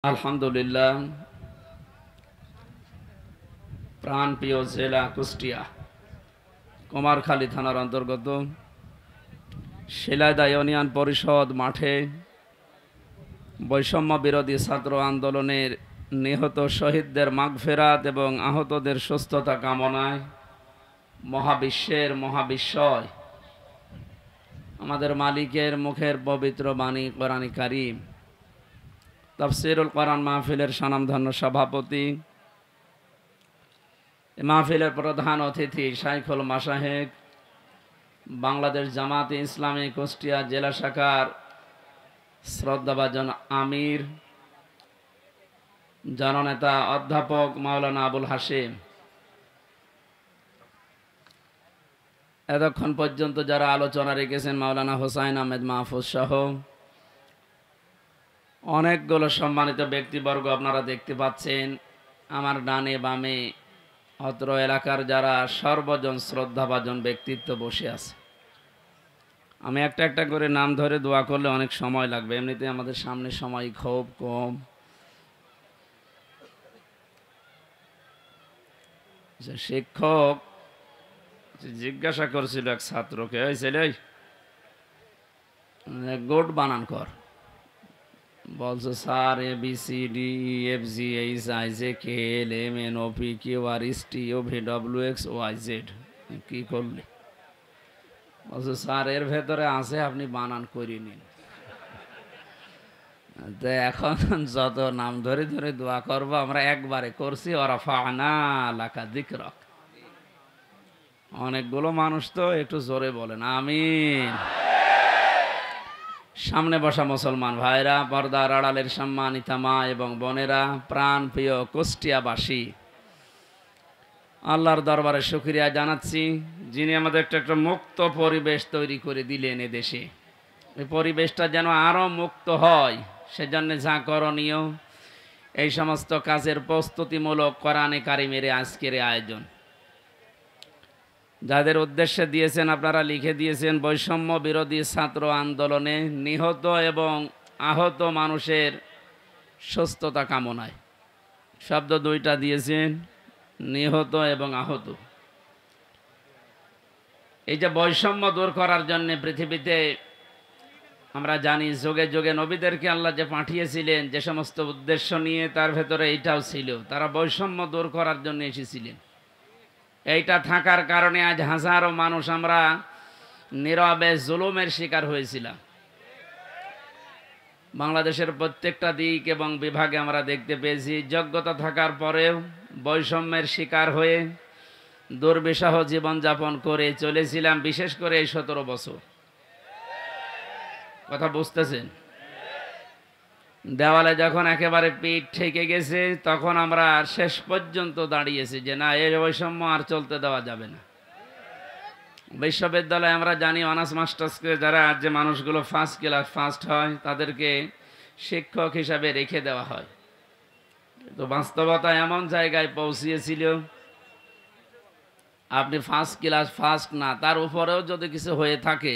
আলহামদুলিল্লাহ। প্রাণপ্রিয় জেলা কুষ্টিয়া কুমারখালী থানার অন্তর্গত শিলাইদহ ইউনিয়ন পরিষদ মাঠে বৈষম্য বিরোধী ছাত্র আন্দোলনের নিহত শহীদদের মাগফিরাত এবং আহতদের সুস্থতা কামনায় মহাবিশ্বের মহাবিশ্বয় আমাদের মালিকের মুখের পবিত্র বাণী কোরআন কারীম তাফসীরুল কোরআন মাহফিলের স্বনামধন্য সভাপতি, মাহফিলের প্রধান অতিথি শাইখুল মাশায়েখ, বাংলাদেশ জামাতে ইসলামী কুষ্টিয়া জেলা শাখার শ্রদ্ধাভাজন আমির জননেতা অধ্যাপক মাওলানা আবুল হাশিম, এতক্ষণ পর্যন্ত যারা আলোচনা রেখেছেন মাওলানা হোসাইন আহমেদ মাহফুজ সহ অনেকগুলো সম্মানিত ব্যক্তিবর্গ আপনারা দেখতে পাচ্ছেন। আমার ডানে বামে অত্র এলাকার যারা সর্বজন শ্রদ্ধাভাজন ব্যক্তিত্ব বসে আছে। আমি একটা একটা করে নাম ধরে দোয়া করলে অনেক সময় লাগবে, এমনিতে আমাদের সামনে সময় খুব কম। শিক্ষক জিজ্ঞাসা করছিল এক ছাত্রকে, ওই ছেলে গোট বানান কর। বলছে স্যার ABCDEFGHIJKLMNOPQRSTUVWXYZ কি করলে? বলছে স্যার এর ভেতরে আছে, আপনি বানান করে নিন। তো এখন যত নাম ধরে ধরে দোয়া করবো আমরা একবারে করছি, ওয়ারাফা'না লাকা যিকরাক। অনেকগুলো মানুষ তো একটু জোরে বলেন আমিন। সামনে বসা মুসলমান ভাইরা, পর্দার আড়ালের সম্মানিতা মা এবং বোনেরা, প্রাণ প্রিয় কুষ্টিয়াবাসী, আল্লাহর দরবারে শুকরিয়া জানাচ্ছি যিনি আমাদের একটা মুক্ত পরিবেশ তৈরি করে দিলেন এদেশে। এই পরিবেশটা যেন আরও মুক্ত হয়, সেজন্য যা করণীয় এই সমস্ত কাজের প্রস্তুতিমূলক কোরআনে কারিমের আজকের আয়োজন। যাদের উদ্দেশ্যে দিয়েছেন আপনারা লিখে দিয়েছেন বৈষম্য বিরোধী ছাত্র আন্দোলনে নিহত এবং আহত মানুষের সুস্থতা কামনায়। শব্দ দুইটা দিয়েছেন, নিহত এবং আহত। এই যে বৈষম্য দূর করার জন্য পৃথিবীতে আমরা জানি যুগে যুগে নবীদেরকে আল্লাহ যে পাঠিয়েছিলেন যে সমস্ত উদ্দেশ্য নিয়ে, তার ভেতরে এইটাও ছিল, তারা বৈষম্য দূর করার জন্য এসেছিলেন। এইটা থাকার কারণে আজ হাজারো মানুষ আমরা নীরবে জুলুমের শিকার হয়েছিলাম। বাংলাদেশের প্রত্যেকটা দিক এবং বিভাগে আমরা দেখতে পেয়েছি যোগ্যতা থাকার পরেও বৈষম্যের শিকার হয়ে দুর্বিষহ জীবনযাপন করে চলেছিলাম, বিশেষ করে এই 17 বছর। কথা বুঝতেছেন? দেওয়ালে যখন একেবারে পিঠ ঠেকে গেছে তখন আমরা শেষ পর্যন্ত দাঁড়িয়েছি যে না, এই বৈষম্য আর চলতে দেওয়া যাবে না। বিশ্ববিদ্যালয়ে আমরা জানি অনার্স মাস্টার্সকে যারা যে মানুষগুলো ফার্স্ট ক্লাস ফার্স্ট হয় তাদেরকে শিক্ষক হিসাবে রেখে দেওয়া হয়। তো বাস্তবতা এমন জায়গায় পৌঁছিয়েছিল আপনি ফার্স্ট ক্লাস ফার্স্ট না, তার উপরেও যদি কিছু হয়ে থাকে,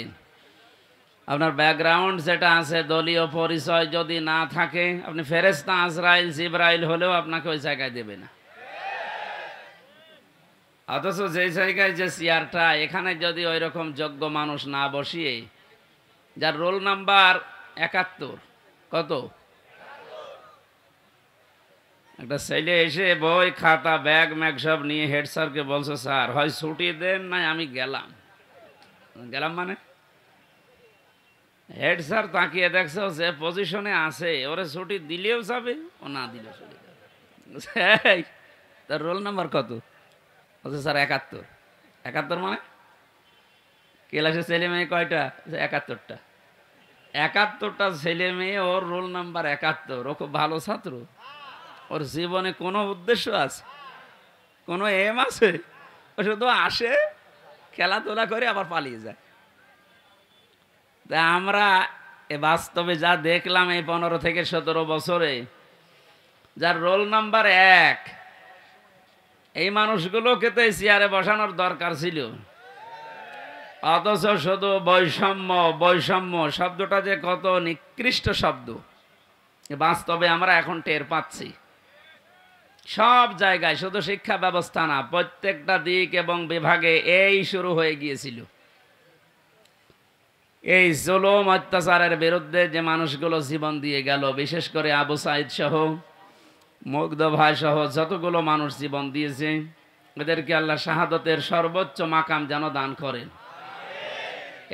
আপনার ব্যাকগ্রাউন্ড যেটা আছে দলীয় পরিচয় যদি না থাকে, আপনি ফেরেশতা আজরাইল জিবরাইল হলেও আপনাকে ওই জায়গায় দেবে না। অথচ যে জায়গায় যে চেয়ারটা, এখানে যদি ওই রকম যোগ্য মানুষ না বসিয়ে, যার রোল নাম্বার 71, কত, একটা ছেলে এসে বই খাতা ব্যাগ ম্যাগ সব নিয়ে হেড স্যারকে বলছে স্যার হয় ছুটি দেন না আমি গেলাম। গেলাম মানে হেড স্যার তাকিয়ে দেখছে যে পজিশনে আছে, ওরে ছুটি দিলেও যাবে, ও না দিলেও চলে যাবে। তার রোল নাম্বার কত? বলছে স্যার 71। 71 মানে ক্লাসে ছেলে মেয়ে কয়টা? 71টা। 71টা ছেলে মেয়ে, ওর রোল নাম্বার 71। ও খুব ভালো ছাত্র, ওর জীবনে কোনো উদ্দেশ্য আছে, কোনো এম আছে? ও শুধু আসে, খেলাধুলা করে আবার পালিয়ে যায়। তা আমরা বাস্তবে যা দেখলাম এই 15 থেকে 17 বছরে, যার রোল নাম্বার 1, এই মানুষগুলোকে তো এই চেয়ারে বসানোর দরকার ছিল। অথচ শুধু বৈষম্য বৈষম্য শব্দটা যে কত নিকৃষ্ট শব্দ, বাস্তবে আমরা এখন টের পাচ্ছি সব জায়গায়, শুধু শিক্ষা ব্যবস্থা না, প্রত্যেকটা দিক এবং বিভাগে এই শুরু হয়ে গিয়েছিল। এই জুলুম অত্যাচারের বিরুদ্ধে যে মানুষগুলো জীবন দিয়ে গেল, বিশেষ করে আবু সাইদ সহ, মুগ্ধ ভাই সহ যতগুলো মানুষ জীবন দিয়েছে, এদেরকে আল্লাহ শাহাদতের সর্বোচ্চ মাকাম যেন দান করেন।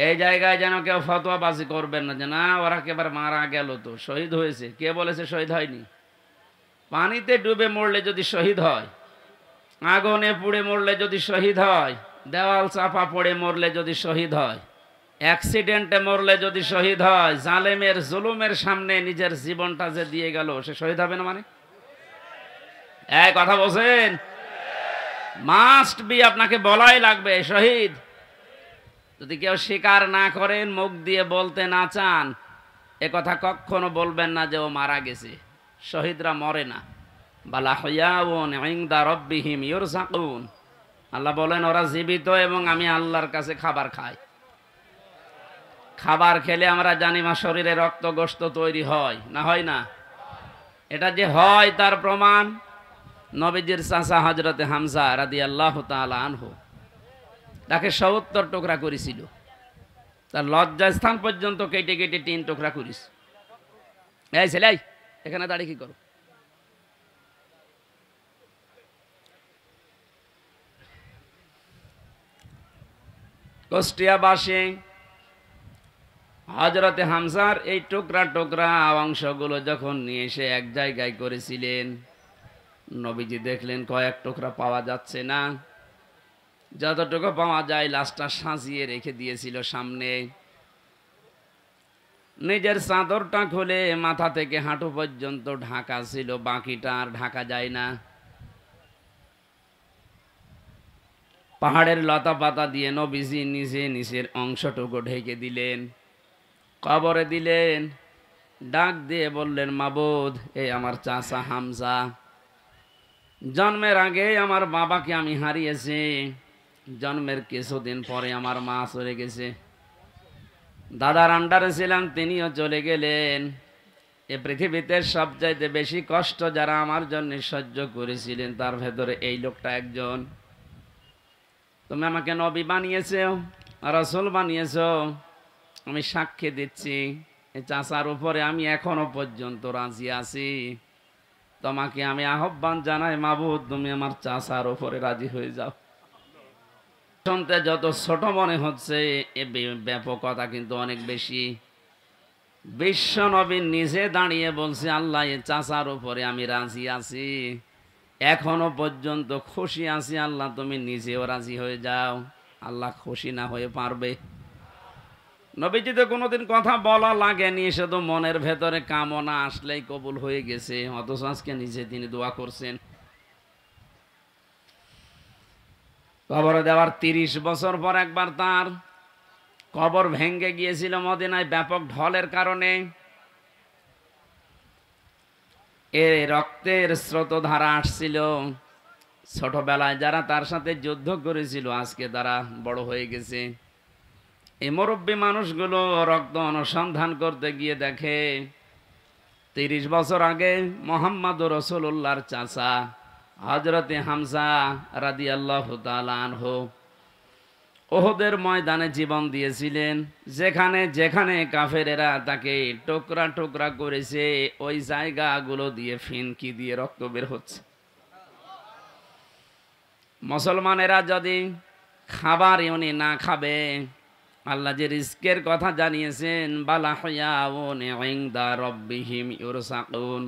এই জায়গায় যেন কেউ ফতোয়াবাজি করবেন না যে না ওরা একেবারে মারা গেল, তো শহীদ হয়েছে। কে বলেছে শহীদ হয়নি? পানিতে ডুবে মরলে যদি শহীদ হয়, আগুনে পুড়ে মরলে যদি শহীদ হয়, দেওয়াল চাপা পড়ে মরলে যদি শহীদ হয়, অ্যাক্সিডেন্টে মরলে যদি শহীদ হয়, জালেমের জুলুমের সামনে নিজের জীবনটা যে দিয়ে গেল, সে শহীদ হবে না? মানে এই কথা বলছেন, মাস্ট বি, আপনাকে বলাই লাগবে শহীদ। যদি কেউ স্বীকার না করেন, মুখ দিয়ে বলতে না চান, এ কথা কখনো বলবেন না যে ও মারা গেছে। শহীদরা মরে না। বালা হুয়াউন ইনদা রাব্বিহিম ইউরযাকুন, আল্লাহ বলেন ওরা জীবিত এবং আমি আল্লাহর কাছে খাবার খাই। খাবার খেলে আমরা জানি মা শরীরে রক্ত গোশত তৈরি হয় না, হয় না? এটা যে হয় তার প্রমাণ নবীজির চাচা হযরতে হামজা রাদিয়াল্লাহু তাআলা আনহু, তাকে ৭০ টুকরা করেছিল, তার লজ্জাস্থান পর্যন্ত কেটে কেটে ৩ টুকরা করিস। এই ছেলে, এখানে দাঁড়িয়ে কি করো? কুষ্টিয়াবাসী হযরতে হামজার এই টুকরা টুকরা অংশগুলো যখন নিয়ে এসে এক জায়গায় করেছিলেন, নবীজি দেখলেন কয়েক টুকরা পাওয়া যাচ্ছে না, যতটুকু পাওয়া যায় লাশটা সাজিয়ে রেখে দিয়েছিল সামনে। নিজের চাদরটা খুলে মাথা থেকে হাঁটু পর্যন্ত ঢাকা ছিল, বাকিটা আর ঢাকা যায় না। পাহাড়ের লতা পাতা দিয়ে নবীজি নিজে নিচের অংশটুকু ঢেকে দিলেন, কবরে দিলেন, ডাক দিয়ে বললেন মাবুদ, এই আমার চাচা হামজা, জন্মের আগে আমার বাবাকে আমি হারিয়েছি, জন্মের কিছুদিন পরে আমার মা চলে গেছে, দাদার আন্ডারে ছিলাম, তিনিও চলে গেলেন। এ পৃথিবীতে সবচাইতে বেশি কষ্ট যারা আমার জন্য সহ্য করেছিলেন, তার ভেতরে এই লোকটা একজন। তুমি আমাকে নবী বানিয়েছো, রাসূল বানিয়েছো, আমি সাক্ষী দিচ্ছি এই চাচার উপরে আমি এখনো পর্যন্ত রাজি আছি। তোমাকে আমি আহ্বান জানাই মাবুদ, তুমি আমার চাচার উপরে রাজি হয়ে যাও। শুনতে যত ছোট মনে হচ্ছে, এ ব্যাপকতা কিন্তু অনেক বেশি। বিশ্ব নবী নিজে দাঁড়িয়ে বলছে আল্লাহ এ চাচার উপরে আমি রাজি আছি, এখনো পর্যন্ত খুশি আছি, আল্লাহ তুমি নিজেও রাজি হয়ে যাও। আল্লাহ খুশি না হয়ে পারবে? নবীজি তো কোনোদিন কথা বলা লাগেনি, শুধু মনের ভেতরে কামনা আসলেই কবুল হয়ে গেছে, অথচ আজকে নিজে তিনি দোয়া করছেন। কবরে দেওয়ার ৩০ বছর পর একবার তার কবর ভেঙে গিয়েছিল মদিনায় ব্যাপক ঢলের কারণে। এ রক্তের স্রোতধারা আসছিল, ছোটবেলায় যারা তার সাথে যুদ্ধ করেছিল আজকে তারা বড় হয়ে গেছে। এই মুরব্বী মানুষগুলো রক্ত অনুসন্ধান করতে গিয়ে দেখে ৩০ বছর আগে মুহাম্মদুর রাসূলুল্লাহর চাচা হযরতে হামজা রাদিয়াল্লাহু তাআলা আনহু উহুদের ময়দানে জীবন দিয়েছিলেন। যেখানে যেখানে কাফেরেরা তাকে টুকরা টুকরা করেছে, ওই জায়গাগুলো দিয়ে ফিনকি দিয়ে রক্ত বের হচ্ছে। মুসলমানেরা যদি খাবার এমনি না খাবে, আল্লাহ যে রিজকের কথা জানিয়েছেন, বালা হুয়াউন ইনদা রাব্বিহিম ইউরযাকুন,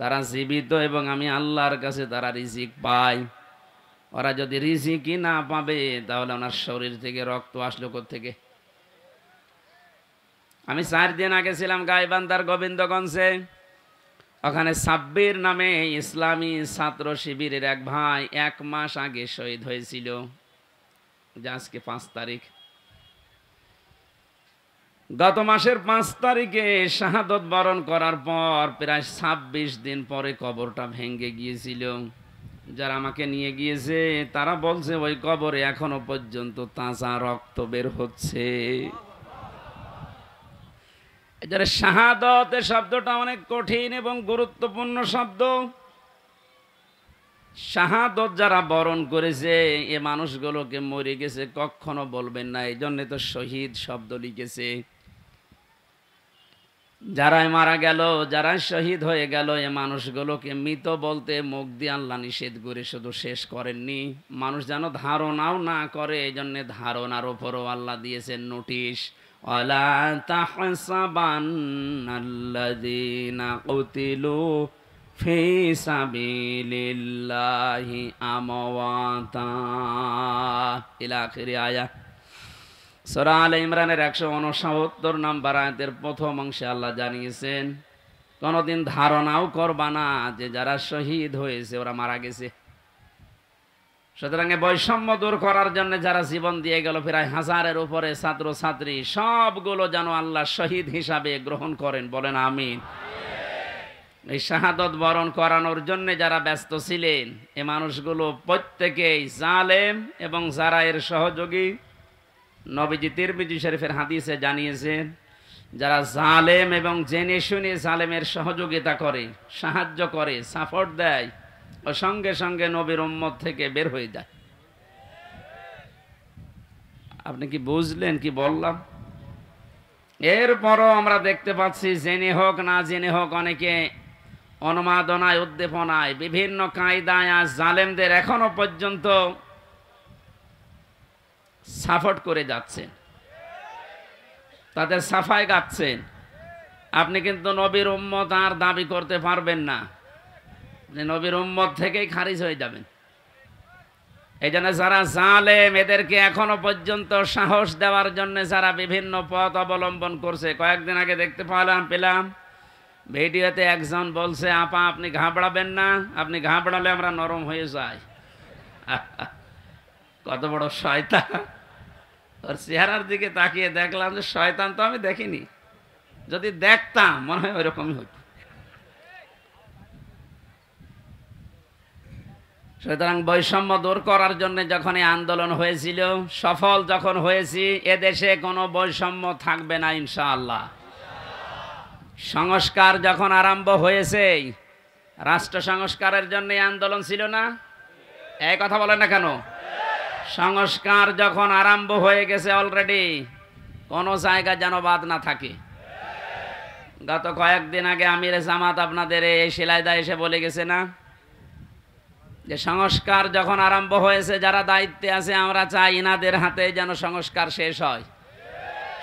তারা জীবিত এবং আমি আল্লাহর কাছে তারা রিজিক পায়। ওরা যদি রিজিকই না পাবে, তাহলে ওনার শরীর থেকে রক্ত আসলো কোত্থেকে? আমি 4 দিন আগে ছিলাম গাইবান্ধার গোবিন্দগঞ্জে, ওখানে সাব্বির নামে ইসলামী ছাত্র শিবিরের এক ভাই 1 মাস আগে শহীদ হয়েছিল, যে আজকে 5 তারিখ। গত মাসের 5 তারিখে শাহাদত বরণ করার পর প্রায় 26 দিন পরে কবরটা ভেঙে গিয়েছিল। যারা আমাকে নিয়ে গিয়েছে তারা বলছে ওই কবরে এখনো পর্যন্ত তাজা রক্ত বের হচ্ছে। এই যে শাহাদত শব্দটা অনেক কঠিন এবং গুরুত্বপূর্ণ শব্দ। শাহাদত যারা বরণ করেছে এ মানুষগুলোকে মরে গেছে কখনো বলবেন না, এই জন্য তো শহীদ শব্দ লিখেছে। যারাই মারা গেল, যারা শহীদ হয়ে গেল, এ মানুষগুলোকে মৃত বলতে মুখ দিয়ে আল্লাহ নিষেধ করে শুধু শেষ করেননি, মানুষ যেন ধারণাও না করে, এই জন্য ধারণার ওপরও আল্লাহ দিয়েছেন নোটিশ। ওয়ালা তাহসাবান্নাল্লাযীনা কুতিলু ফি সাবিলিল্লাহি আমওয়াতা ইলা আখিরি আয়াত। সূরা আলে ইমরানের 169 নম্বর আয়াতের প্রথম অংশে আল্লাহ জানিয়েছেন কোনদিন ধারণাও করবা না যে যারা শহীদ হয়েছে ওরা মারা গেছে। সুতরাং বৈষম্য দূর করার জন্য যারা জীবন দিয়ে গেল, প্রায় 1000-এর উপরে ছাত্র ছাত্রী, সবগুলো যেন আল্লাহ শহীদ হিসাবে গ্রহণ করেন, বলেন আমিন। এই শাহাদত বরণ করানোর জন্য যারা ব্যস্ত ছিলেন এ মানুষগুলো প্রত্যেকেই জালেম এবং যারা এর সহযোগী। নবীজি তিরমিজি শরীফের হাদিসে জানিয়েছেন যারা জালেম এবং জেনে শুনে জালেমের সহযোগিতা করে, সাহায্য করে, সাপোর্ট দেয়, ও সঙ্গে সঙ্গে নবীর উম্মত থেকে বের হয়ে যায়। আপনি কি বুঝলেন কি বললাম? এরপরও আমরা দেখতে পাচ্ছি জেনে হোক না জেনে হোক অনেকে উন্মাদনায়, উদ্দীপনায়, বিভিন্ন কায়দায় আজ জালেমদের এখনো পর্যন্ত সাপোর্ট করে যাচ্ছেন, তাদের সাফাই গাচ্ছেন। আপনি কিন্তু নবীর উম্মত আর দাবি করতে পারবেন না, যে নবীর উম্মত থেকেই খারিজ হয়ে যাবেন। এই জন্য যারা জালেম এদেরকে এখনো পর্যন্ত সাহস দেওয়ার জন্য যারা বিভিন্ন পথ অবলম্বন করছে, কয়েকদিন আগে দেখতে পেলাম ভিডিওতে একজন বলছে, আপা আপনি ঘাবড়াবেন না, আপনি ঘাবড়ালে আমরা নরম হয়ে যাই। কত বড় শয়তান! ওর চেহারার দিকে তাকিয়ে দেখলাম যে শয়তান তো আমি দেখিনি, যদি দেখতাম মনে হয় ওইরকমই হইত। সুতরাং বৈষম্য দূর করার জন্য যখন এই আন্দোলন হয়েছিল, সফল যখন হয়েছি, এদেশে কোনো বৈষম্য থাকবে না ইনশাআল্লাহ। সংস্কার যখন আরম্ভ হয়েছে, রাষ্ট্র সংস্কারের জন্য আন্দোলন ছিল না? এই কথা বলেন না কেন? সংস্কার যখন আরম্ভ হয়ে গেছে অলরেডি, কোনো জায়গা যেন বাদ না থাকে। গত কয়েকদিন আগে আমিরে জামাত আপনাদের এই শিলাইদা এসে বলে গেছে না যে সংস্কার যখন আরম্ভ হয়েছে, যারা দায়িত্বে আছে আমরা চাই ইনাদের হাতে যেন সংস্কার শেষ হয়।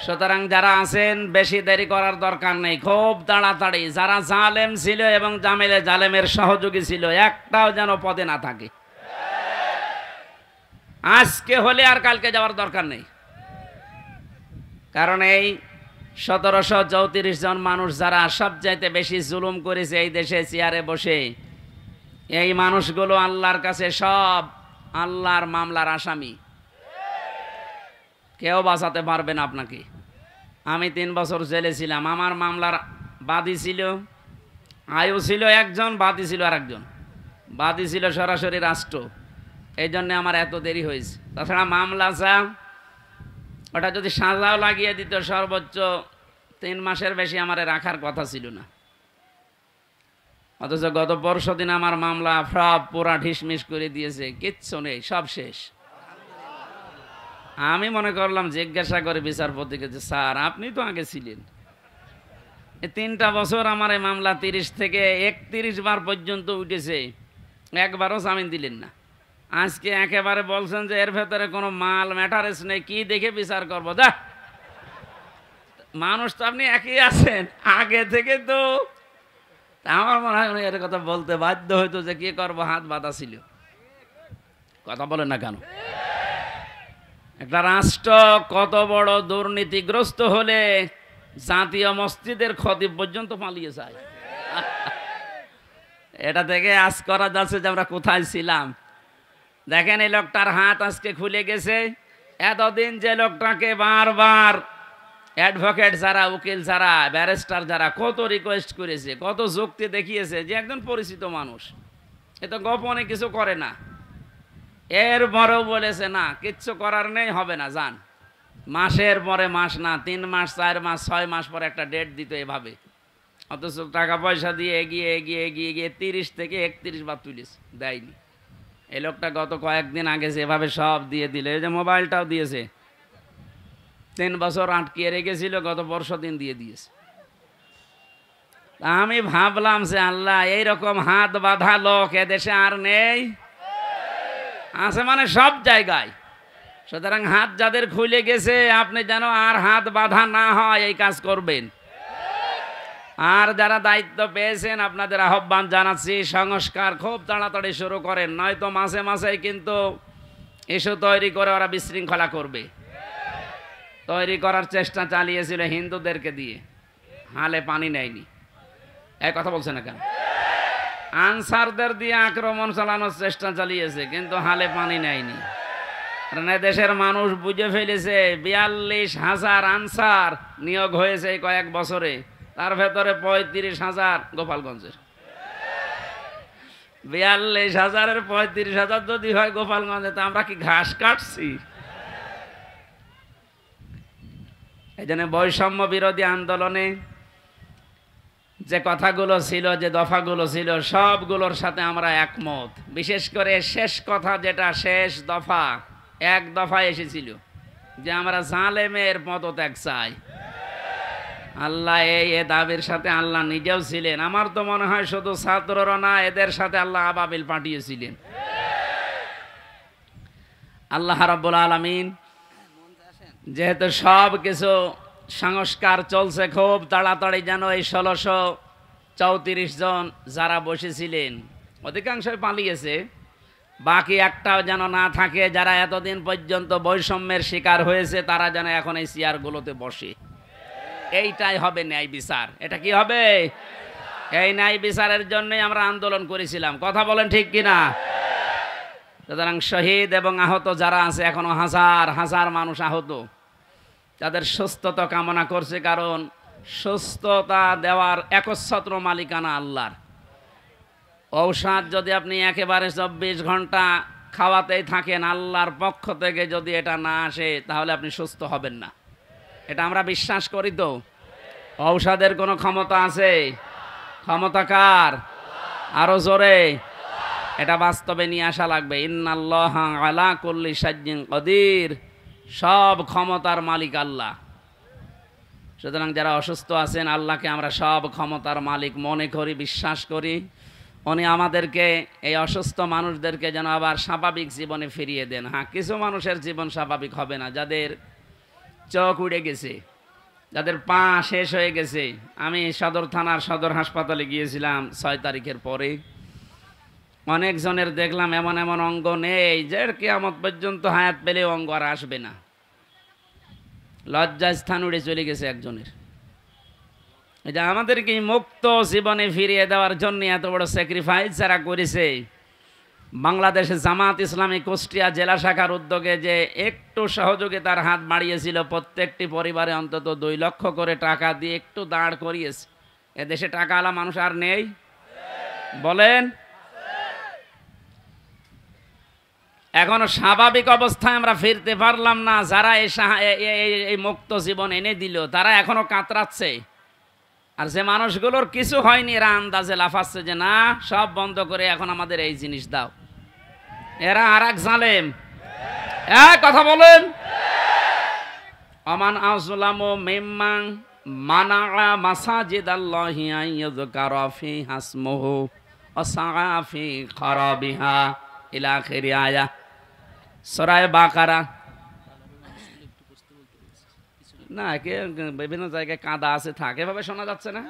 সুতরাং যারা আছেন বেশি দেরি করার দরকার নেই, খুব তাড়াতাড়ি যারা জালেম ছিল এবং জালেমের সহযোগী ছিল একটাও যেন পদে না থাকে। আজকে হলে আর কালকে যাওয়ার দরকার নেই, কারণ এই 1734 জন মানুষ যারা সবচাইতে বেশি জুলুম করেছে এই দেশে চেয়ারে বসে, এই মানুষগুলো আল্লাহর কাছে সব আল্লাহর মামলার আসামি। কেউ বাঁচাতে পারবে না আপনাকে। আমি 3 বছর জেলে ছিলাম, আমার মামলার বাদী ছিল, আয়ু ছিল একজন, বাদী ছিল আরেকজন। বাদী ছিল সরাসরি রাষ্ট্র, এই জন্য আমার এত দেরি হয়েছে। তাছাড়া মামলা যা, ওটা যদি সাজাও লাগিয়ে দিত সর্বোচ্চ 3 মাসের বেশি আমার রাখার কথা ছিল না। অথচ গত পরশুদিন আমার মামলা সব পুরা ঢিসমিস করে দিয়েছে, কিচ্ছু নেই, সব শেষ। আমি মনে করলাম জিজ্ঞাসা করে বিচারপতিকে যে স্যার আপনি তো আগে ছিলেন, 3টা বছর আমার এই মামলা 30 থেকে 31 বার পর্যন্ত উঠেছে, একবারও জামিন দিলেন না। আজকে একেবারে বলছেন যে এর ভেতরে কোনো মাল ম্যাটারেস নেই, কি দেখে বিচার করবো? যা, মানুষ তো আপনি একই আছেন আগে থেকে, তো আমার মনে হয় এর কথা বলতে বাধ্য হইতো যে কি করবো, হাত বাঁধা ছিল। কথা বলেন না কেন? একটা রাষ্ট্র কত বড় দুর্নীতিগ্রস্ত হলে জাতীয় মসজিদের খতিব পর্যন্ত পালিয়ে যায়। এটা থেকে আজ করা যাচ্ছে যে আমরা কোথায় ছিলাম। দেখেন এই লোকটার হাত আজকে খুলে গেছে। এতদিন যে লোকটাকে বারবার অ্যাডভোকেট যারা, উকিল যারা, ব্যারিস্টার যারা কত রিকোয়েস্ট করেছে, কত যুক্তি দেখিয়েছে যে একজন পরিচিত মানুষ, এ তো গোপনে কিছু করে না, এরপরেও বলেছে না কিচ্ছু করার নেই, হবে না, যান। মাসের পরে মাস না, 3 মাস 4 মাস 6 মাস পরে একটা ডেট দিত এভাবে। অথচ টাকা পয়সা দিয়ে এগিয়ে এগিয়ে এগিয়ে এগিয়ে 30 থেকে 31 বার তুলিস, দেয়নি। এই লোকটা গত কয়েকদিন আগে যেভাবে সব দিয়ে দিলে, এই যে মোবাইলটাও দিয়েছে, 3 বছর আটকিয়ে রেখেছিল, গত পরশু দিন দিয়ে দিয়েছে। আমি ভাবলাম যে আল্লাহ, এইরকম হাত বাঁধা লোক এদেশে আর নেই, আছে মানে সব জায়গায়। সুতরাং হাত যাদের খুলে গেছে, আপনি যেন আর হাত বাঁধা না হয় এই কাজ করবেন। আর যারা দায়িত্ব পেয়েছেন, আপনাদের আহ্বান জানাচ্ছি, সংস্কার খুব তাড়াতাড়ি শুরু করেন, নয়তো মাসে মাসেই কিন্তু ইস্যু তৈরি করে ওরা বিশৃঙ্খলা করবে। তৈরি করার চেষ্টা চালিয়েছিল হিন্দুদেরকে দিয়ে, হালে পানি নেয়নি। এই কথা বলছে না কেন? আনসারদের দিয়ে আক্রমণ চালানোর চেষ্টা চালিয়েছে, কিন্তু হালে পানি নেয়নি। কারণ দেশের মানুষ বুঝে ফেলেছে 42,000 আনসার নিয়োগ হয়েছে কয়েক বছরে, তার ভেতরে 35,000 গোপালগঞ্জের। 42,000-এর 35,000 যদি হয় গোপালগঞ্জে, তা আমরা কি ঘাস কাটছি? এই জন্য বৈষম্য বিরোধী আন্দোলনে যে কথাগুলো ছিল, যে দফাগুলো ছিল, সবগুলোর সাথে আমরা একমত। বিশেষ করে শেষ কথা, যেটা শেষ দফা, এক দফায় এসেছিল যে আমরা জালেমের পদত্যাগ চাই। আল্লাহ এই দাবির সাথে আল্লাহ নিজেও ছিলেন। আমার তো মনে হয় শুধু ছাত্ররা না, এদের সাথে আল্লাহ আবাবিল পাঠিয়েছিলেন। আল্লাহ রাব্বুল আলামিন যেহেতু সব কিছু সংস্কার চলছে খুব তাড়াতাড়ি, যেন এই 1634 জন যারা বসেছিলেন অধিকাংশই পালিয়েছে, বাকি একটাও যেন না থাকে, যারা এতদিন পর্যন্ত বৈষম্যের শিকার হয়েছে, তারা যেন এখন এই চেয়ারগুলোতে বসে। এইটাই হবে ন্যায় বিচার। এটা কি হবে? এই ন্যায় বিচারের জন্যই আমরা আন্দোলন করেছিলাম। কথা বলেন ঠিক কিনা? সুতরাং শহীদ এবং আহত যারা আছে, এখনো হাজার হাজার মানুষ আহত, তাদের সুস্থতা কামনা করছে। কারণ সুস্থতা দেওয়ার একচ্ছত্র মালিকানা আল্লাহর। ঔষধ যদি আপনি একেবারে 24 ঘন্টা খাওয়াতেই থাকেন, আল্লাহর পক্ষ থেকে যদি এটা না আসে, তাহলে আপনি সুস্থ হবেন না। এটা আমরা বিশ্বাস করি। তো ঔষধের কোনো ক্ষমতা আছে? ক্ষমতা কার? আরো জোরে। এটা বাস্তবে নিয়ে আসা লাগবে। ইন্নাল্লাহা আলা কুল্লি শাইইন কাদির, সব ক্ষমতার মালিক আল্লাহ। সুতরাং যারা অসুস্থ আছেন, আল্লাহকে আমরা সব ক্ষমতার মালিক মনে করি, বিশ্বাস করি। উনি আমাদেরকে, এই অসুস্থ মানুষদেরকে যেন আবার স্বাভাবিক জীবনে ফিরিয়ে দেন। হ্যাঁ, কিছু মানুষের জীবন স্বাভাবিক হবে না, যাদের চোখ উড়ে গেছে, যাদের পা শেষ হয়ে গেছে। আমি সদর থানার সদর হাসপাতালে গিয়েছিলাম 6 তারিখের পরে। অনেকজনের দেখলাম এমন এমন অঙ্গ নেই যে কিয়ামত পর্যন্ত হায়াত পেলে অঙ্গ আর আসবে না। লজ্জা স্থান উড়ে চলে গেছে একজনের। এই যে আমাদেরকে মুক্ত জীবনে ফিরিয়ে দেওয়ার জন্য এত বড় স্যাক্রিফাইস যারা করেছে, বাংলাদেশে জামাত ইসলামী কুষ্টিয়া জেলা শাখার উদ্যোগে যে একটু সহযোগিতার হাত বাড়িয়েছিল, প্রত্যেকটি পরিবারে অন্তত 2 লক্ষ করে টাকা দিয়ে একটু দাঁড় করিয়েছে। এদেশে টাকাওয়ালা মানুষ আর নেই? বলেন। এখনো স্বাভাবিক অবস্থায় আমরা ফিরতে পারলাম না। যারা এই মুক্ত জীবন এনে দিল, তারা এখনো কাতরাচ্ছে। আর যে মানুষগুলোর কিছু হয়নি, এরা আন্দাজে লাফাচ্ছে যে না, সব বন্ধ করে এখন আমাদের এই জিনিস দাও। এরা আর এক জালেম। কথা বলেন। আমান আযলামু মিম্মান মানাআ মাসাজিদাল্লাহি আন ইউযকারা ফিহা ইসমুহু ওয়া সাআ ফি খারাবিহা ইলা আখিরি আয়াহ, সূরা বাকারা। না, বিভিন্ন জায়গায় কাদা আছে, থাকে, এভাবে শোনা যাচ্ছে না?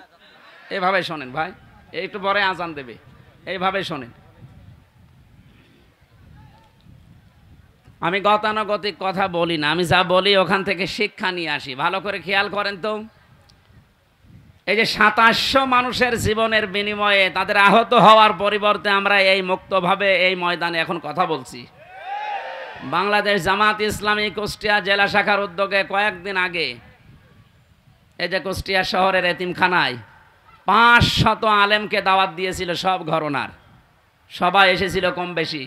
এভাবে শোনেন ভাই, একটু পরে আজান দেবে, এইভাবে শোনেন। আমি গতানুগতিক কথা বলি না, আমি যা বলি ওখান থেকে শিক্ষা নিয়ে আসি। ভালো করে খেয়াল করেন তো। এই যে 2700 মানুষের জীবনের বিনিময়ে তাদের আহত হওয়ার পরিবর্তে আমরা এই মুক্তভাবে এই ময়দানে এখন কথা বলছি। বাংলাদেশ জামাত ইসলামী কুষ্টিয়া জেলা শাখার উদ্যোগে কয়েকদিন আগে এই যে কুষ্টিয়া শহরের এতিমখানায় 500 আলেমকে দাওয়াত দিয়েছিল, সব ঘরনার। সবাই এসেছিল কম বেশি।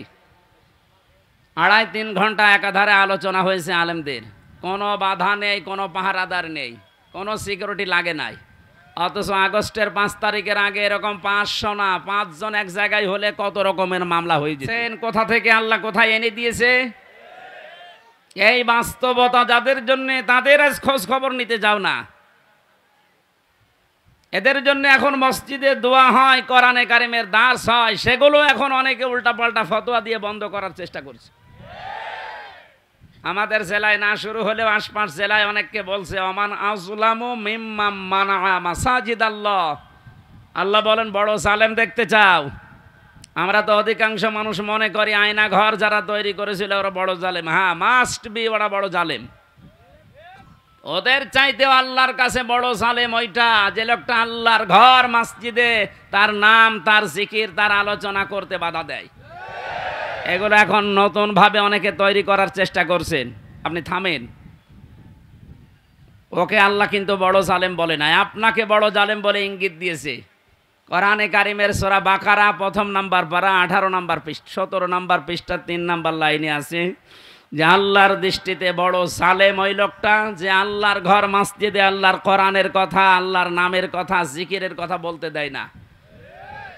2.5-3 ঘন্টা একাধারে আলোচনা হয়েছে আলেমদের। কোনো বাধা নেই, কোনো পাহারাদার নেই, কোনো সিকিউরিটি লাগে নাই। অথচ আগস্টের 5 তারিখের আগে এরকম 500 না 5 জন এক জায়গায় হলে কত রকমের মামলা হয়ে যেত। কোথা থেকে আল্লাহ কোথায় এনে দিয়েছে এই বাস্তবতা যাদের জন্য, তাদের আজ খোঁজ খবর নিতে যাও না। এদের জন্য এখন মসজিদে দোয়া হয়, কোরআনে কারিমের দার্স হয়, সেগুলো এখন অনেকে উল্টাপাল্টা ফতোয়া দিয়ে বন্ধ করার চেষ্টা করছে। আমাদের জেলায় না শুরু হলেও আশপাশ জেলায় অনেককে বলছে অমান আযলামু মিম্মান মানা মাসাজিদ আল্লাহ। আল্লাহ বলেন বড় জালেম দেখতে চাও? আমরা তো অধিকাংশ মানুষ মনে করি আয়না ঘর যারা তৈরি করেছিল ওরা বড় জালেম। হ্যাঁ, মাস্ট বি, ওরা বড় জালেম। ওদের চাইতেও আল্লাহর কাছে বড় জালেম ওইটা যে লোকটা আল্লাহর ঘর মসজিদে তার নাম, তার জিকির, তার আলোচনা করতে বাধা দেয়। এগুলো এখন নতুন ভাবে অনেকে তৈরি করার চেষ্টা করছেন। আপনি থামেন। ওকে আল্লাহ কিন্তু বড় জালেম বলে নাই, আপনাকে বড় জালেম বলে ইঙ্গিত দিয়েছে। কোরআনে কারিমের সূরা বাকারা 1 নাম্বার পারা 18 নাম্বার পৃষ্ঠা 17 নাম্বার পৃষ্ঠা 3 নাম্বার লাইনে আছে যে আল্লাহর দৃষ্টিতে বড় জালেম ওই লোকটা যে আল্লাহর ঘর মসজিদে আল্লাহর কোরআনের কথা, আল্লাহর নামের কথা, জিকিরের কথা বলতে দেয় না।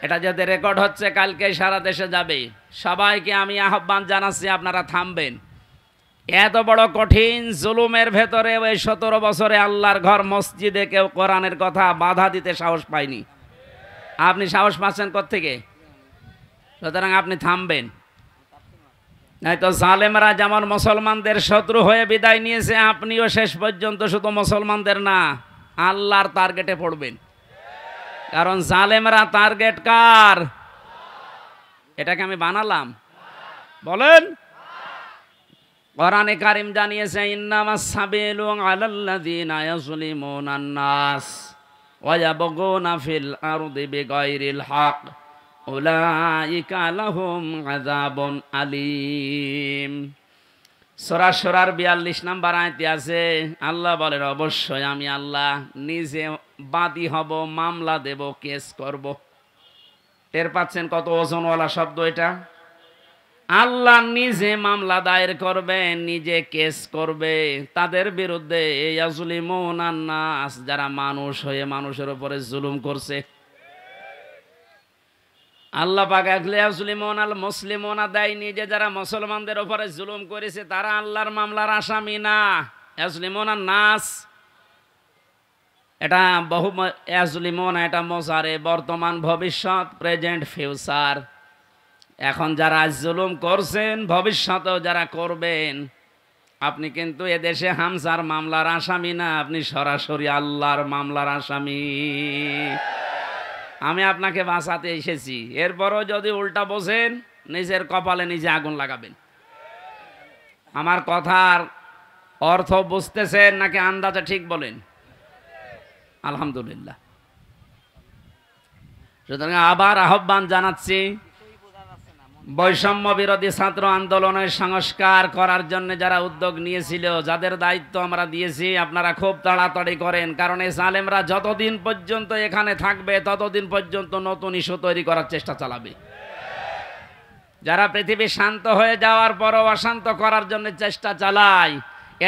এটা যাতে রেকর্ড হচ্ছে, কালকে সারা দেশে যাবে। সবাইকে আমি আহ্বান জানাচ্ছি আপনারা থামবেন। এত বড় কঠিন জুলুমের ভেতরে ওই 17 বছরে আল্লাহর ঘর মসজিদে কেউ কোরআনের কথা বাধা দিতে সাহস পায়নি। আপনি সাহস পাচ্ছেন কোত্থেকে? সুতরাং আপনি থামবেন, নয়তো জালেমরা যেমন মুসলমানদের শত্রু হয়ে বিদায় নিয়েছে, আপনিও শেষ পর্যন্ত শুধু মুসলমানদের না আল্লাহর টার্গেটে পড়বেন। কারণ জালেমরা টার্গেট কার? এটাকে আমি বানালাম? বলেন। কোরআনে কারিম জানিয়েছে ইন্নামাস সাবিলু আলাল্লাযিনা ইয়াজলিমুনান নাস ওয়া ইয়াবগুনা ফিল আরদি বিগাইরিল হক উলাইকা লাহুম আযাবুন আলীম। সূরা শুরার 42 নাম্বার আয়াতে আছে, আল্লাহ বলেন অবশ্যই আমি আল্লাহ নিজে বাদী হব, মামলা দেব, কেস করব। টের পাচ্ছেন কত ওজনওয়ালা শব্দ এটা? আল্লাহ নিজে মামলা দায়ের করবে, নিজে কেস করবে তাদের বিরুদ্ধে ইয়াজলিমুনান নাস, যারা মানুষ হয়ে মানুষের উপরে জুলুম করছে। আল্লাহ পাক ইয়াজলিমুনাল মুসলিমুনা দেয়নি যে যারা মুসলমানদের উপরে জুলুম করেছে তারা আল্লাহর মামলার আসামি না। ইয়াজলিমুনান নাস এটা বহু, ইয়াজলিমুনা এটা মোজারে, বর্তমান, ভবিষ্যৎ, প্রেজেন্ট, ফিউচার। এখন যারা জুলুম করছেন, ভবিষ্যতেও যারা করবেন, আপনি কিন্তু এদেশে হামজার মামলার আসামি না, আপনি সরাসরি আল্লাহর মামলার আসামি। আমি আপনাকে বাঁচাতে এসেছি, এরপরও যদি উল্টা বোঝেন নিজের কপালে নিজে আগুন লাগাবেন। আমার কথার অর্থ বুঝতেছেন নাকি আন্দাজে ঠিক বলেন? আলহামদুলিল্লাহ। সুতরাং আবার আহ্বান জানাচ্ছি, বৈষম্য বিরোধী ছাত্র আন্দোলনের সংস্কার করার জন্য যারা উদ্যোগ নিয়েছিল, যাদের দায়িত্ব আমরা দিয়েছি, আপনারা খুব তাড়াতাড়ি করেন। কারণ এই জালেমরা যতদিন পর্যন্ত এখানে থাকবে ততদিন পর্যন্ত নতুন ইস্যু তৈরি করার চেষ্টা চালাবে। যারা পৃথিবী শান্ত হয়ে যাওয়ার পরও অশান্ত করার জন্য চেষ্টা চালায়,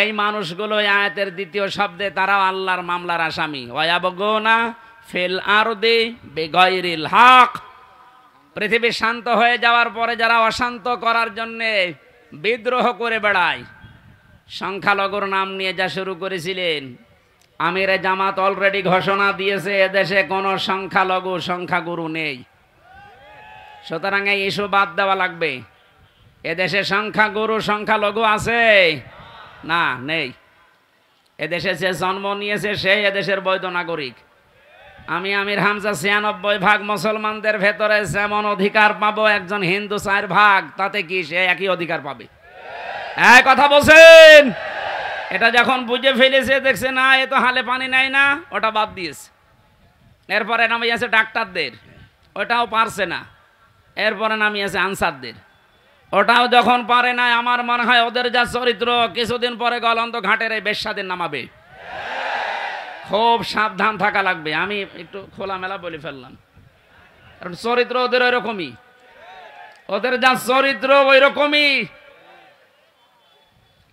এই মানুষগুলো আয়াতের দ্বিতীয় শব্দে তারাও আল্লাহর মামলার আসামি। ওয়ায়াবগুনা ফিল আরদি বিগাইরিল হক। পৃথিবী শান্ত হয়ে যাওয়ার পরে যারা অশান্ত করার জন্যে বিদ্রোহ করে বেড়ায়, সংখ্যালঘুর নাম নিয়ে যা শুরু করেছিলেন, আমিরে জামাত অলরেডি ঘোষণা দিয়েছে এদেশে কোনো সংখ্যালঘু সংখ্যাগুরু নেই। সুতরাং এই ইস্যু বাদ দেওয়া লাগবে। এদেশে সংখ্যাগুরু সংখ্যালঘু আছে না? নেই। এদেশে যে জন্ম নিয়েছে সেই এদেশের বৈধ নাগরিক। আমি আমির হামজা 96% মুসলমানদের ভেতরে যেমন অধিকার পাবো, একজন হিন্দু 4%, তাতে কি সে একই অধিকার পাবে? এক কথা বলছেন। এটা যখন বুঝে ফেলেছে, দেখছে না এ তো হালে পানি নেয় না, ওটা বাদ দিয়েছে। এরপরে নামিয়েছে ডাক্তারদের, ওটাও পারছে না। এরপরে নামিয়েছে আনসারদের, ওটাও যখন পারে না, আমার মনে হয় ওদের যা চরিত্র, কিছুদিন পরে গলন্দ ঘাটের এই বেশ্যাদের নামাবে। খুব সাবধান থাকা লাগবে। আমি একটু খোলামেলা বলে ফেললাম, কারণ চরিত্র ওদের ওই রকমই, ওদের যা চরিত্র ওই রকমই।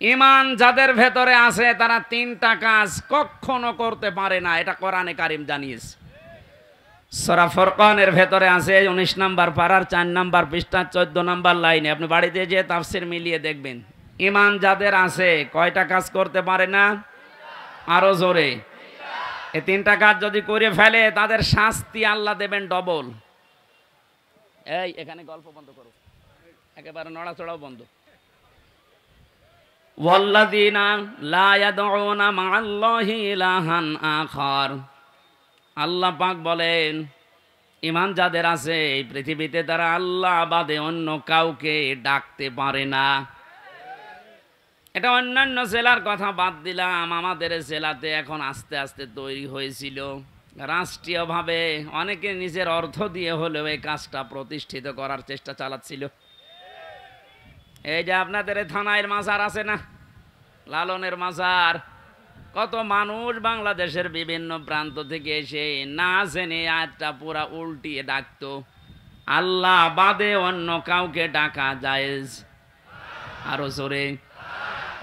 ঈমান যাদের ভেতরে আছে তারা তিনটা কাজ কখনো করতে পারে না, এটা কোরআনে কারীম জানিয়েছে। সূরা ফুরকানের ভেতরে আছে 19 নম্বর পারার 4 নম্বর পৃষ্ঠা 14 নম্বর লাইনে, আপনি বাড়িতে যেয়ে তাফসীর মিলিয়ে দেখবেন। ঈমান যাদের আছে কয়টা কাজ করতে পারে না? আরো জোরে। এই তিনটা কাজ যদি করে ফেলে তাদের শাস্তি আল্লাহ দেবেন ডবল। এই এখানে গল্প বন্ধ করো, একেবারে নড়াচড়াও বন্ধ। ওয়াল্লাযীনা লা ইয়াদউনা মা'আল্লাহি ইলাহান আখার, আল্লাহ পাক বলেন ঈমান যাদের আছে এই পৃথিবীতে তারা আল্লাহ বাদে অন্য কাউকে ডাকতে পারে না। এটা অন্যান্য জেলার কথা বাদ দিলাম, আমাদের জেলাতে এখন আস্তে আস্তে তৈরি হয়েছিল রাষ্ট্রীয়ভাবে, অনেকে নিজের অর্থ দিয়ে হলেও এই কাজটা প্রতিষ্ঠিত করার চেষ্টা চালাচ্ছিল। এই যে আপনাদের থানায় মাজার আছে না, লালনের মাজার, কত মানুষ বাংলাদেশের বিভিন্ন প্রান্ত থেকে এসে না জেনে আয়াতটা পুরা উল্টিয়ে ডাকতো, আল্লাহ বাদে অন্য কাউকে ডাকা জায়েজ। আরো জোরে।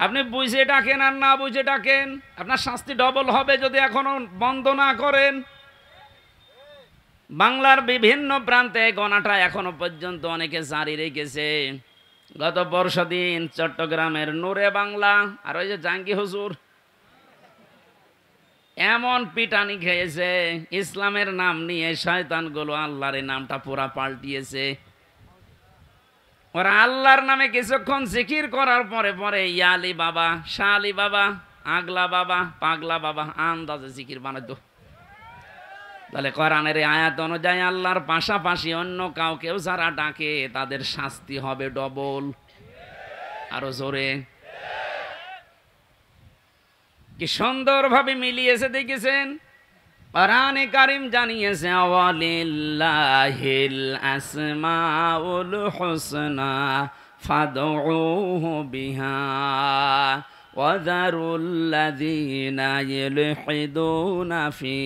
আপনি বুঝে ডাকেন আর না বুঝে ডাকেন, আপনার শাস্তি ডবল হবে যদি এখনো বন্ধ না করেন। বাংলার বিভিন্ন প্রান্তে গণাটা এখনো পর্যন্ত অনেকে জারি রেখেছে। গত বর্ষদিন চট্টগ্রামের নূরে বাংলা আর ওই যে জাঙ্গি হুজুর এমন পিটানি খেয়েছে, ইসলামের নাম নিয়ে শয়তানগুলো আল্লাহর নামটা পুরা পাল্টিয়েছে। ওরা আল্লাহর নামে কিছুক্ষণ জিকির করার পরে পরে ইয়ালি বাবা, শালি বাবা, আগলা বাবা, পাগলা বাবা আন্দাজে জিকির বানাতো। তাহলে কোরআনের আয়াত অনুযায়ী আল্লাহর পাশাপাশি অন্য কাউকেও যারা ডাকে তাদের শাস্তি হবে ডবল। আরো জোরে। কি সুন্দরভাবে মিলিয়েছে দেখেছেন, কোরআনে কারীম জানিয়েছে ওয়ালিল্লাহিল আসমাউল হুসনা ফাদউহু বিহা ওয়াযারুল্লাযীনা ইলহিদুনা ফি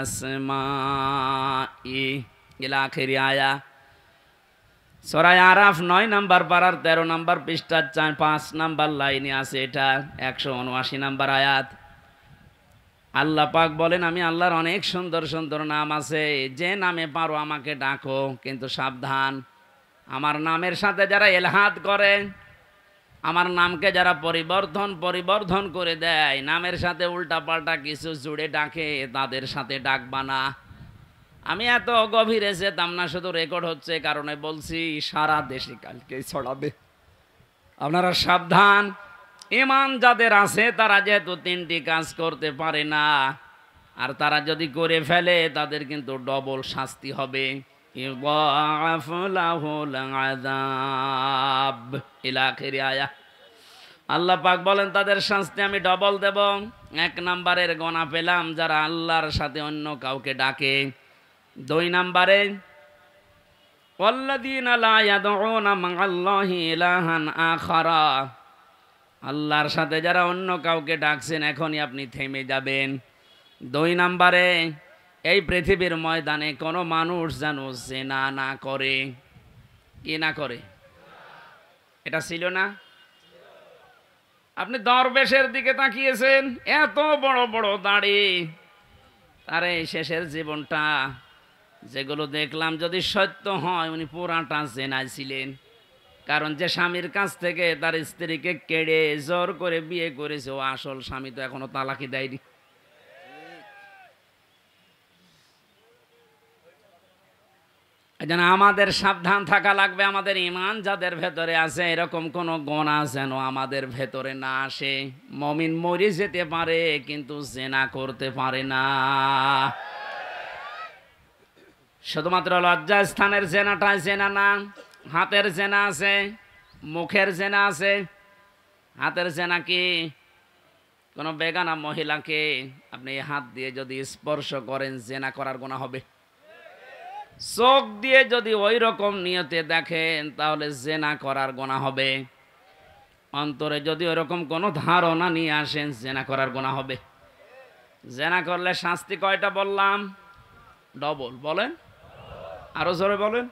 আসমাই ইলা আখিরি আয়া। সূরা আরাফ 9 নম্বর পারার 13 নম্বর পৃষ্ঠার 5 নম্বর লাইনে আছে, এটা 179 নম্বর আয়াত। আল্লাহ পাক বলেন আমি আল্লাহর অনেক সুন্দর সুন্দর নাম আছে, যে নামে পারো আমাকে ডাকো, কিন্তু সাবধান, আমার নামের সাথে যারা এলহাদ করে, আমার নামকে যারা পরিবর্ধন করে দেয়, নামের সাথে উল্টা পাল্টা কিছু জুড়ে ডাকে, তাদের সাথে ডাকবা না। আমি এত গভীরে যেতাম না, শুধু রেকর্ড হচ্ছে কারণে বলছি, সারা দেশে কালকে ছড়াবে। আপনারা সাবধান। ঈমান যাদের আছে তারা যেহেতু তিনটি কাজ করতে পারে না, আর তারা যদি করে ফেলে তাদের কিন্তু ডবল শাস্তি হবে। আল্লাহ পাক বলেন তাদের শাস্তি আমি ডবল দেব। 1 নম্বরের গোনা পেলাম যারা আল্লাহর সাথে অন্য কাউকে ডাকে। 2 নম্বরে ওয়াল্লাযীনা লা ইয়াদউনা মা'আল্লাহি ইলাহান আখারা, আল্লাহর সাথে যারা অন্য কাউকে ডাকছেন এখনই আপনি থেমে যাবেন। 2 নম্বরে এই পৃথিবীর ময়দানে কোনো মানুষ যেন জিনা না করে। কি না করে? এটা ছিল না? আপনি দরবেশের দিকে তাকিয়েছেন, এত বড় বড় দাড়ি, তারে শেষের জীবনটা যেগুলো দেখলাম যদি সত্য হয় উনি পুরাটা জেনায় ছিলেন। কারণ যে স্বামীর কাছ থেকে তার স্ত্রীকে কেড়ে জোর করে বিয়ে করেছে, ও আসল স্বামী তো এখনো তালাকি দেয়নি। এজন্য আমাদের সাবধান থাকা লাগবে। আমাদের ঈমান যাদের ভেতরে আছে এরকম কোনো গুনাহ যেন আমাদের ভেতরে না আসে। মুমিন মরে যেতে পারে কিন্তু জিনা করতে পারে না। শুধুমাত্র লজ্জাস্থানের জেনাটাই জেনা না, হাতের জেনা আছে, মুখের জেনা আছে। হাতের জেনা কি? কোনো বেগানা মহিলাকে আপনি হাত দিয়ে যদি স্পর্শ করেন জেনা করার গুনাহ হবে। চোখ দিয়ে যদি ওই রকম নিয়তে দেখেন তাহলে জেনা করার গুনাহ হবে। অন্তরে যদি ওইরকম কোনো ধারণা নিয়ে আসেন জেনা করার গুনাহ হবে। জেনা করলে শাস্তি কয়টা বললাম? ডবল। বলেন, আরো জোরে বলেন।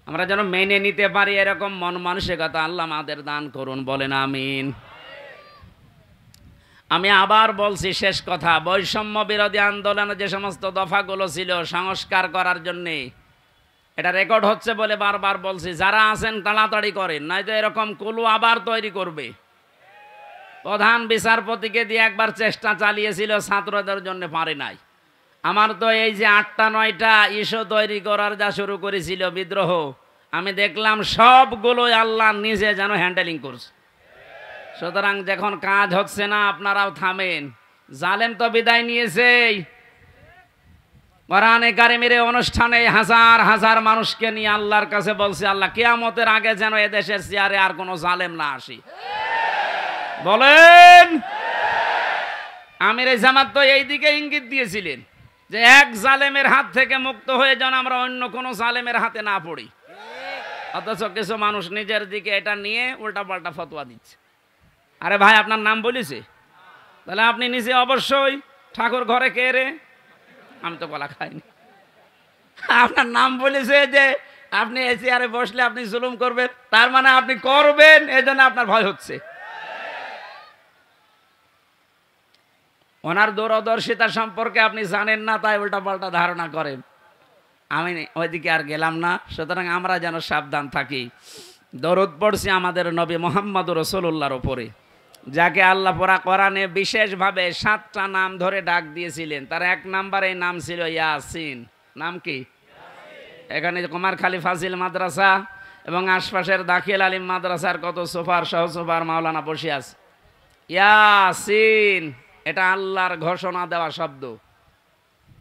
আমরা যেন মেনে নিতে পারি এরকম মন মানসিকতা আল্লাহ আমাদের দান করুন, বলেন আমিন। আমি আবার বলছি, শেষ কথা, বৈষম্য বিরোধী আন্দোলনে যে সমস্ত দফাগুলো ছিল সংস্কার করার জন্যে, এটা রেকর্ড হচ্ছে বলে বারবার বলছি, যারা আছেন তাড়াতাড়ি করেন, নয়তো এরকম কুলু আবার তৈরি করবে। প্রধান বিচারপতিকে দিয়ে একবার চেষ্টা চালিয়েছিল, ছাত্রদের জন্য পারে নাই। আমার তো এই যে 8টা 9টা ইস্যু তৈরি করার যা শুরু করেছিল বিদ্রোহ, আমি দেখলাম সবগুলোই আল্লাহ নিজে যেন হ্যান্ডেলিং করছে। সুতরাং যখন কাজ হচ্ছে না আপনারাও থামেন। জালেম তো বিদায় নিয়েছে। কোরআনে কারিমের অনুষ্ঠানে হাজার হাজার মানুষকে নিয়ে আল্লাহর কাছে বলছে, আল্লাহ কিয়ামতের আগে যেন এদেশের চেয়ারে আর কোনো জালেম না আসি। বলেন। আমির জামাত তো এই দিকে ইঙ্গিত দিয়েছিলেন যে এক জালেমের হাত থেকে মুক্ত হয়ে যেন আমরা অন্য কোনো জালেমের হাতে না পড়ি। অথচ কিছু মানুষ নিজের দিকে এটা নিয়ে উল্টাপাল্টা ফতোয়া দিচ্ছে। আরে ভাই, আপনার নাম বলেছে, তাহলে আপনি নিজে অবশ্যই ঠাকুর ঘরে কে রে, আমি তো কলা খাইনি। আপনার নাম বলেছে যে আপনি এই চেয়ারে বসলে আপনি জুলুম করবেন, তার মানে আপনি করবেন, এই জন্য আপনার ভয় হচ্ছে। ওনার দূরদর্শিতা সম্পর্কে আপনি জানেন না, তাই উল্টাপাল্টা ধারণা করেন। আমি ওইদিকে আর গেলাম না। সুতরাং আমরা যেন সাবধান থাকি। দরুদ পড়ছি আমাদের নবী মুহাম্মদ রাসূলুল্লাহর উপরে, যাকে আল্লাহ পুরা কোরআনে বিশেষভাবে 7টা নাম ধরে ডাক দিয়েছিলেন। তার 1 নম্বরে নাম ছিল ইয়াসিন। নাম কি? এখানে কুমারখালী ফাজিল মাদ্রাসা এবং আশপাশের দাখিল আলিম মাদ্রাসার কত সুপার সহ সুপার মাওলানা বসে আছে। ইয়াসিন এটা আল্লাহর ঘোষণা দেওয়া শব্দ।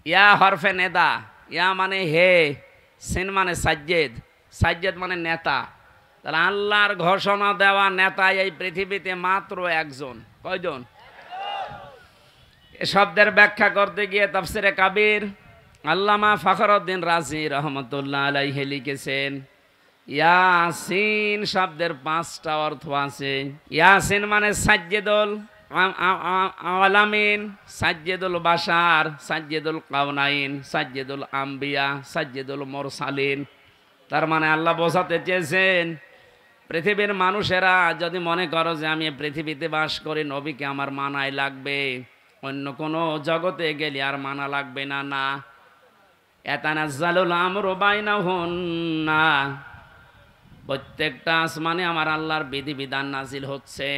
ইয়া হরফে নেদা, ইয়া মানে হে, সিন মানে সাজ্জেদ, সাজ্জেদ মানে নেতা। তাহলে আল্লাহর ঘোষণা দেওয়া নেতা এই পৃথিবীতে মাত্র একজন। কয়জন? এ শব্দের ব্যাখ্যা করতে গিয়ে তাফসিরে কাবির আল্লামা ফখরউদ্দিন রাজি রহমতুল্লাহ আলাইহি লিখেছেন, ইয়াসিন শব্দের 5টা অর্থ আছে। ইয়াসিন মানে সাজ্জেদুল আলামিন, সাজ্জেদুল বাশার, সাজ্জেদুল কাউনাইন, সাজ্জেদুল আম্বিয়া, সাজ্জেদুল মুরসালিন। তার মানে আল্লাহ বোঝাতে চেয়েছেন, পৃথিবীর মানুষেরা যদি মনে করো যে আমি পৃথিবীতে বাস করি, নবীকে আমার মানাই লাগবে, অন্য কোনো জগতে গেলে আর মানা লাগবে না। না, ইয়াতানাজ্জালুল আমরু বাইনাহুন্না, প্রত্যেকটা আসমানে আমার আল্লাহর বিধিবিধান নাজিল হচ্ছে।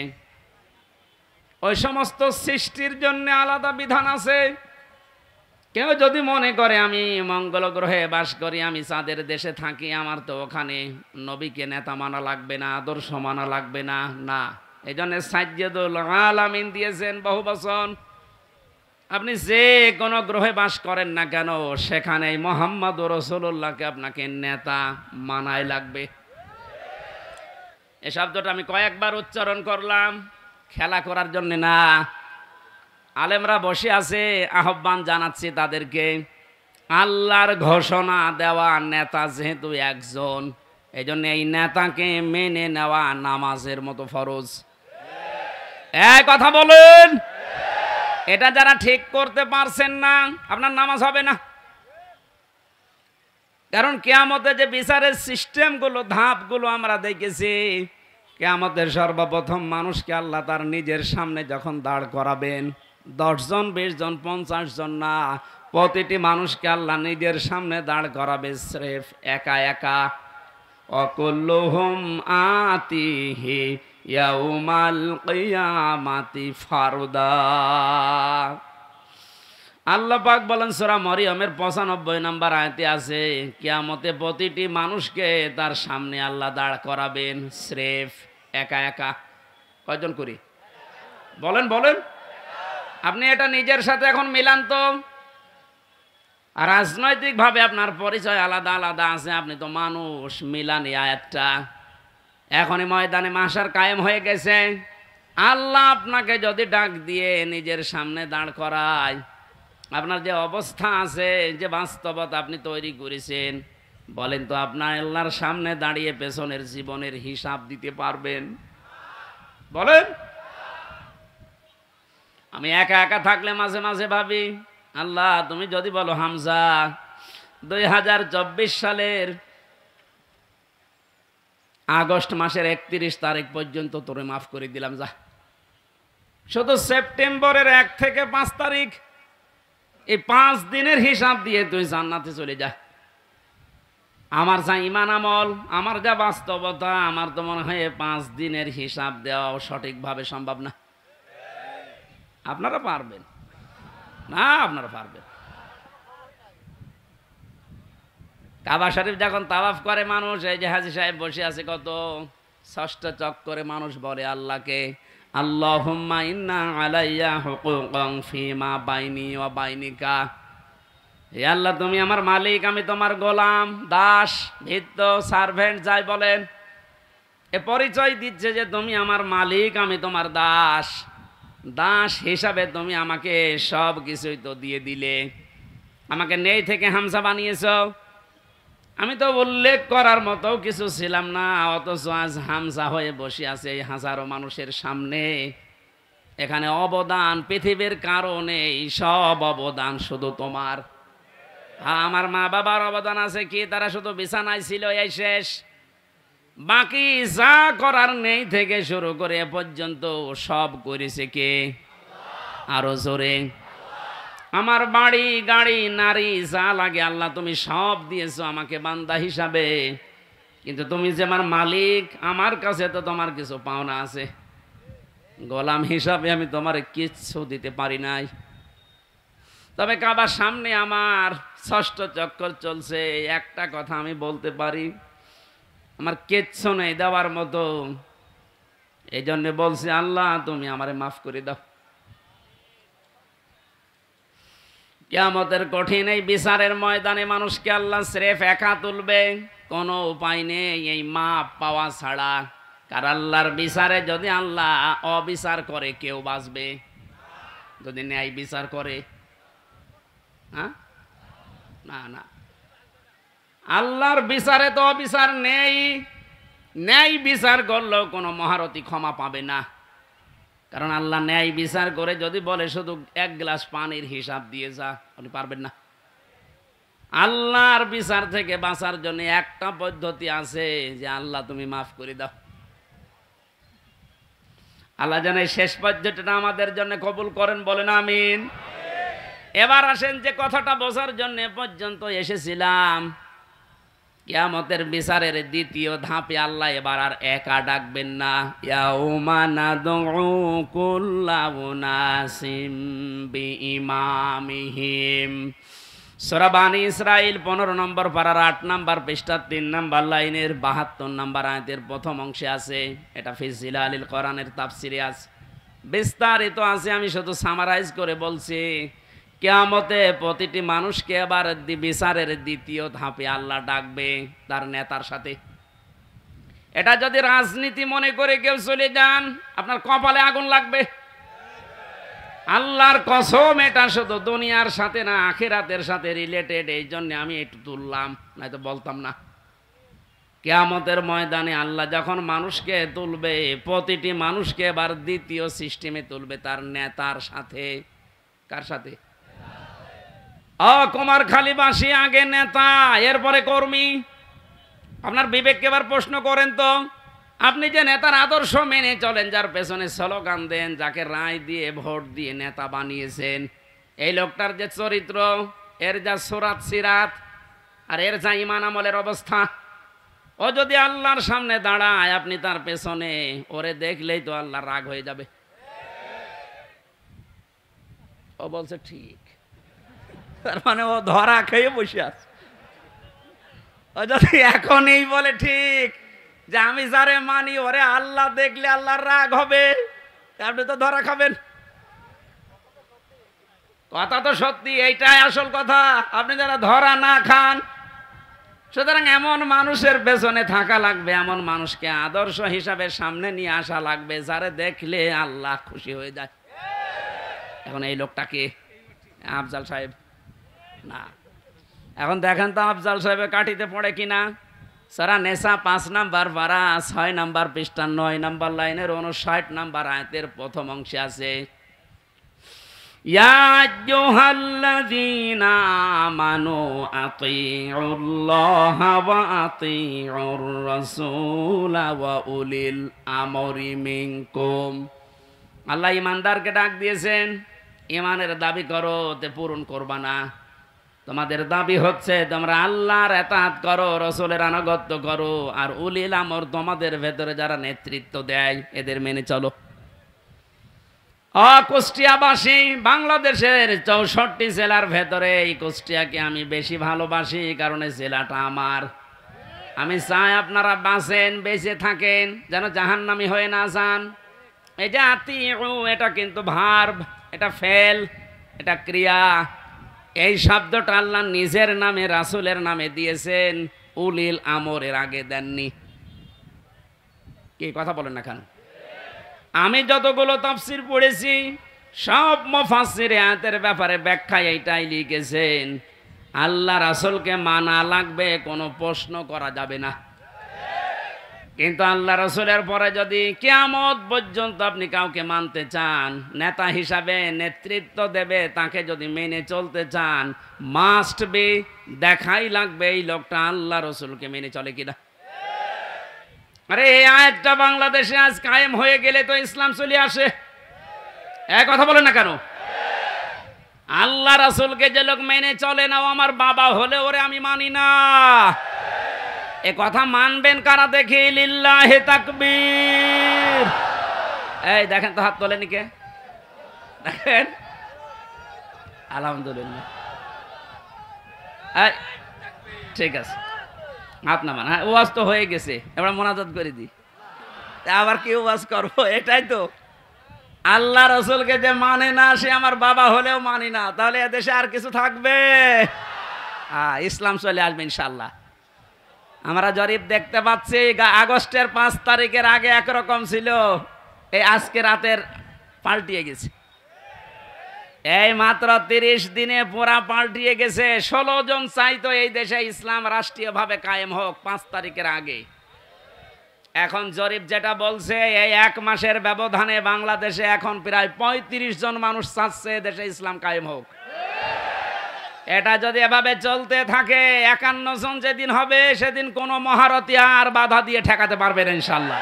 ওই সমস্ত সৃষ্টির জন্য আলাদা বিধান আছে। কেউ যদি মনে করে আমি মঙ্গল গ্রহে বাস করি, আমি চাঁদের দেশে থাকি, আমার তো ওখানে নবীকে নেতা মানা লাগবে না, আদর্শ মানা লাগবে না। না, এই জন্য সাজ্জেদুল আলামিন দিয়েছেন বহু বচন। আপনি যে কোনো গ্রহে বাস করেন না কেন, সেখানে মুহাম্মদ রাসূলুল্লাহকে আপনাকে নেতা মানাই লাগবে। এই শব্দটা আমি কয়েকবার উচ্চারণ করলাম, খেলা করার জন্য না। আলেমরা বসে আছে, আহ্বান জানাচ্ছি তাদেরকে, আল্লাহর ঘোষণা দেওয়া নেতা যেহেতু একজন, এই জন্য এই নেতাকে মেনে নেওয়া নামাজের মতো ফরজ। এই কথা বলেন। এটা যারা ঠিক করতে পারছেন না, আপনার নামাজ হবে না। কারণ কিয়ামতে যে বিচারের সিস্টেমগুলো, ধাপগুলো আমরা দেখেছি, কিয়ামতের সর্বপ্রথম মানুষকে আল্লাহ তার নিজের সামনে যখন দাঁড় করাবেন, 10 জন 20 জন 50 জন না, প্রতিটি মানুষকে আল্লাহ নিজের সামনে দাঁড় করাবে স্রেফ একা একা। অকুল্লুহুম আতিহি ইয়াউমাল কিয়ামাতি ফারদা। আল্লাহ পাক বলেন সূরা মরিয়মের 95 নম্বর আয়াতে আছে, কিয়ামতে প্রতিটি মানুষকে তার সামনে আল্লাহ দাঁড় করাবেন স্রেফ একা একা। কয়জন করি? বলেন বলেন। আপনি এটা নিজের সাথে এখন মিলান তো। আর রাজনৈতিকভাবে আপনার পরিচয় আলাদা আলাদা আছে, আপনি তো মানুষ, মিলান এই আয়াতটা। এখনই ময়দানে মাশার কায়েম হয়ে গেছে। আল্লাহ আপনাকে যদি ডাক দিয়ে নিজের সামনে দাঁড় করায়, আপনার যে অবস্থা আছে, যে বাস্তবতা আপনি তৈরি করেছেন, বলেন তো আপনার আল্লাহর সামনে দাঁড়িয়ে পেছনের জীবনের হিসাব দিতে পারবেন? বলেন। আমি একা একা থাকলে মাঝে মাঝে ভাবি, আল্লাহ তুমি যদি বলো হামজা 2024 সালের আগস্ট মাসের 31 তারিখ পর্যন্ত তোরে মাফ করে দিলাম, যা। শুধু সেপ্টেম্বরের 1 থেকে 5 তারিখ, এই 5 দিনের হিসাব দিয়ে তুই জান্নাতে চলে যা। আমার যা ইমান আমল, আমার যা বাস্তবতা, আমার তো মনে হয় 5 দিনের হিসাব দেওয়া সঠিকভাবে সম্ভব না। আপনারা পারবেন না? আপনারা পারবেন? কাবা শরীফ যখন তাওয়াফ করে মানুষ, এই যে হাজী সাহেব বসে আছে, কত 6টা চক্করে মানুষ বলে আল্লাহকে, আল্লাহুম্মা ইন্না আলাইয়া হুকুকান ফিমা বাইনি ওয়া বাইনিকা। হে আল্লাহ, তুমি আমার মালিক, আমি তোমার গোলাম, দাস, ভৃত্য, সার্ভেন্ট যাই বলেন, এ পরিচয় দিচ্ছে যে তুমি আমার মালিক, আমি তোমার দাস। দাস হিসাবে তুমি আমাকে সব কিছুই তো দিয়ে দিলে, আমাকে নেই থেকে হামজা বানিয়েছো। আমি তো উল্লেখ করার মতো কিছু ছিলাম না, অথচ আজ হামজা হয়ে বসে আছে এই হাজারো মানুষের সামনে। এখানে অবদান পৃথিবীর কারণে, সব অবদান শুধু তোমার। আমার মা বাবার অবদান আছে কি? তারা শুধু বিছানায় ছিল, এই শেষ। বাকি যা করার নেই থেকে শুরু করে এ পর্যন্ত সব করেছে কে? আরো জোরে। আমার বাড়ি, গাড়ি, নারী, যা লাগে আল্লাহ তুমি সব দিয়েছো আমাকে বান্দা হিসাবে। কিন্তু তুমি যে আমার মালিক, আমার কাছে তো তোমার কিছু পাওনা আছে। গোলাম হিসাবে আমি তোমার কিচ্ছু দিতে পারি নাই। তবে কাবার সামনে আমার 6টা চক্কর চলছে, একটা কথা আমি বলতে পারি, আমার কিচ্ছু নেই দেওয়ার মতো। এই জন্য বলছি, আল্লাহ তুমি আমারে মাফ করে দাও। কিয়ামতের কঠিন এই বিচারের ময়দানে মানুষকে আল্লাহ স্রেফ একা তুলবে, কোনো উপায় নেই এই মাপ পাওয়া ছাড়া। কারণ আল্লাহর বিচারে যদি আল্লাহ অবিচার করে, কেউ বাঁচবে? যদি ন্যায় বিচার করে, হ্যাঁ? না না, আল্লাহর বিচারে তো অবিচার নেই। ন্যায় বিচার করলেও কোনো মহারথী ক্ষমা পাবে না। কারণ আল্লাহ ন্যায় বিচার করে যদি বলে শুধু 1 গ্লাস পানির হিসাব দিয়ে যা, আপনি পারবেন না। আল্লাহর বিচার থেকে বাঁচার জন্য একটা পদ্ধতি আছে, যে আল্লাহ তুমি মাফ করে দাও। আল্লাহ যেন এই শেষ পদ্ধতিটা আমাদের জন্য কবুল করেন, বলেন আমিন। এবার আসেন যে কথাটা বোঝার জন্য পর্যন্ত এসেছিলাম, কিয়ামতের বিচারের দ্বিতীয় ধাপে আল্লাহ এবার আর একা ডাকবেন না। ইয়াউমা নাদউ কুল্লা উনাসিম বিইমামিহিম। সূরা বানী ইসরাঈল 15 নম্বর পারার 8 নম্বর পৃষ্ঠা 3 নম্বর লাইনের 72 নম্বর আয়াতের প্রথম অংশে আছে। এটা ফি জিলালিল কোরআনের তাফসিরে আছে, বিস্তারিত আছে। আমি শুধু সামারাইজ করে বলছি। কিয়ামতে প্রতিটি মানুষকে এবার বিচারের দ্বিতীয় ধাপে আল্লাহ ডাকবে তার নেতার সাথে। এটা যদি রাজনীতি মনে করে কেউ চলে যান, আপনার কপালে আগুন লাগবে। আল্লাহর কসম, এটা শুধু দুনিয়ার সাথে না, আখিরাতের সাথে রিলেটেড। এই জন্য আমি একটু তুললাম, নয়তো বলতাম না। কিয়ামতের ময়দানে আল্লাহ যখন মানুষকে তুলবে, প্রতিটি মানুষকে এবার দ্বিতীয় সিস্টেমে তুলবে তার নেতার সাথে। কার সাথে? কুমারখালীবাসী আগে নেতা, এরপরে কর্মী। আপনার বিবেককে এবার প্রশ্ন করেন তো, আপনি যে নেতার আদর্শ মেনে চলেন, যার পেছনে স্লোগান দেন, যাকে রায় দিয়ে ভোট দিয়ে নেতা বানিয়েছেন, এই লোকটার যে চরিত্র, এর যা সুরাত সিরাত, আর এর যা ইমান আমলের অবস্থা, ও যদি আল্লাহর সামনে দাঁড়ায়, আপনি তার পেছনে, ওরে দেখলেই তো আল্লাহ রাগ হয়ে যাবে। ও বলছে ঠিক, তার মানে ও ধরা খেয়ে বসে আছে। ও যদি এখন এই বলে ঠিক যে আমি যারে মানি, ওরে আল্লাহ দেখলে আল্লাহর রাগ হবে, আপনি তো ধরা খাবেন। কথা তো সত্যি, এইটাই আসল কথা। আপনি যারা ধরা না খান, সুতরাং এমন মানুষের পেছনে থাকা লাগবে, এমন মানুষকে আদর্শ হিসাবে সামনে নিয়ে আসা লাগবে, যারে দেখলে আল্লাহ খুশি হয়ে যায়। এখন এই লোকটাকে আফজাল সাহেব না, এখন দেখেন তো আফজাল সাহেবের কাঠিতে পড়ে কিনা। সারা নেশা 5 নাম্বার পারা 6 নাম্বার পৃষ্ঠা 9 নাম্বার লাইনের 59 নাম্বার আয়াতের প্রথম অংশে আছে, ইয়া আইয়ুহাল্লাযীনা আমানু আতিউল্লাহা ওয়া আতিউর রাসূলা ওয়া উলিল আমরি মিনকুম। আল্লাহ ইমানদারকে ডাক দিয়েছেন, ইমানের দাবি করো, তে পূরণ করবা না। তোমাদের দাবি হচ্ছে তোমরা আল্লাহর ইতাআত করো, রাসূলের আনুগত্য করো, আর উলিল আমর তোমাদের ভেতরে যারা নেতৃত্ব দেয় এদের মেনে চলো। কুষ্টিয়াবাসী, বাংলাদেশের 64 জেলার ভেতরে এই কুষ্টিয়াকে আমি বেশি ভালোবাসি, কারণ এই জেলাটা আমার। আমি চাই আপনারা বাঁচেন, বেঁচে থাকেন, যেন জাহান্নামী হয়ে না যান। এই যে আতিউ, এটা কিন্তু ভার্ব, এটা ফেল, এটা ক্রিয়া। এই শব্দটা আল্লাহ নিজের নামে রাসূলের নামে দিয়েছেন, উলিল আমরের আগে দেননি। কি কথা বলেন না কেন? আমি যতগুলো তাফসীর পড়েছি সব মুফাসসির আয়াতের ব্যাপারে ব্যাখ্যা এইটাই লিখেছেন, আল্লাহ রাসূলকে মানা লাগবে, কোনো প্রশ্ন করা যাবে না। কিন্তু আল্লাহ রাসূলের পরে যদি কিয়ামত পর্যন্ত আপনি কাউকে মানতে চান, নেতা হিসাবে নেতৃত্ব দেবে, তাকে যদি মেনে চলতে চান, মাস্ট বি, দেখাই লাগবে এই লোকটা আল্লাহ রাসূলকে মেনে চলে কিনা। আরে এই আয়াতটা বাংলাদেশে আজ কায়েম হয়ে গেলে তো ইসলাম চলে আসে। এক কথা বলেন না কেন? আল্লাহ রাসূলকে যে লোক মেনে চলে না, ও আমার বাবা হলে ওরে আমি মানি না। এ কথা মানবেন কারা দেখি? লিল্লাহি তাকবীর। এই দেখেন তো, হাত তোলেনি কে? দেখেন, আলহামদুলিল্লাহ। ঠিক আছে, হাত নামান। হ্যাঁ, ওয়াজ তো হয়ে গেছে, এবার মোনাজাত করে দিই। আবার কি ওয়াজ করবো? এটাই তো, আল্লাহ রাসূলকে যে মানে না সে আমার বাবা হলেও মানি না, তাহলে এদেশে আর কিছু থাকবে? ইসলাম চলে আসবে ইনশাআল্লাহ। আমরা জরিপ দেখতে পাচ্ছি, আগস্টের 5 তারিখের আগে একরকম ছিল, এই আজকে রাতের পাল্টিয়ে গেছে। এই মাত্র 30 দিনে পুরা পাল্টিয়ে গেছে। 16 জন চাইতো এই দেশে ইসলাম রাষ্ট্রীয়ভাবে কায়েম হোক 5 তারিখের আগে। এখন জরিপ যেটা বলছে, এই 1 মাসের ব্যবধানে বাংলাদেশে এখন প্রায় 35 জন মানুষ চাচ্ছে দেশে ইসলাম কায়েম হোক। এটা যদি এভাবে চলতে থাকে, 51 জন যেদিন হবে সেদিন কোনো মহারথী আর বাধা দিয়ে ঠেকাতে পারবে না ইনশাআল্লাহ।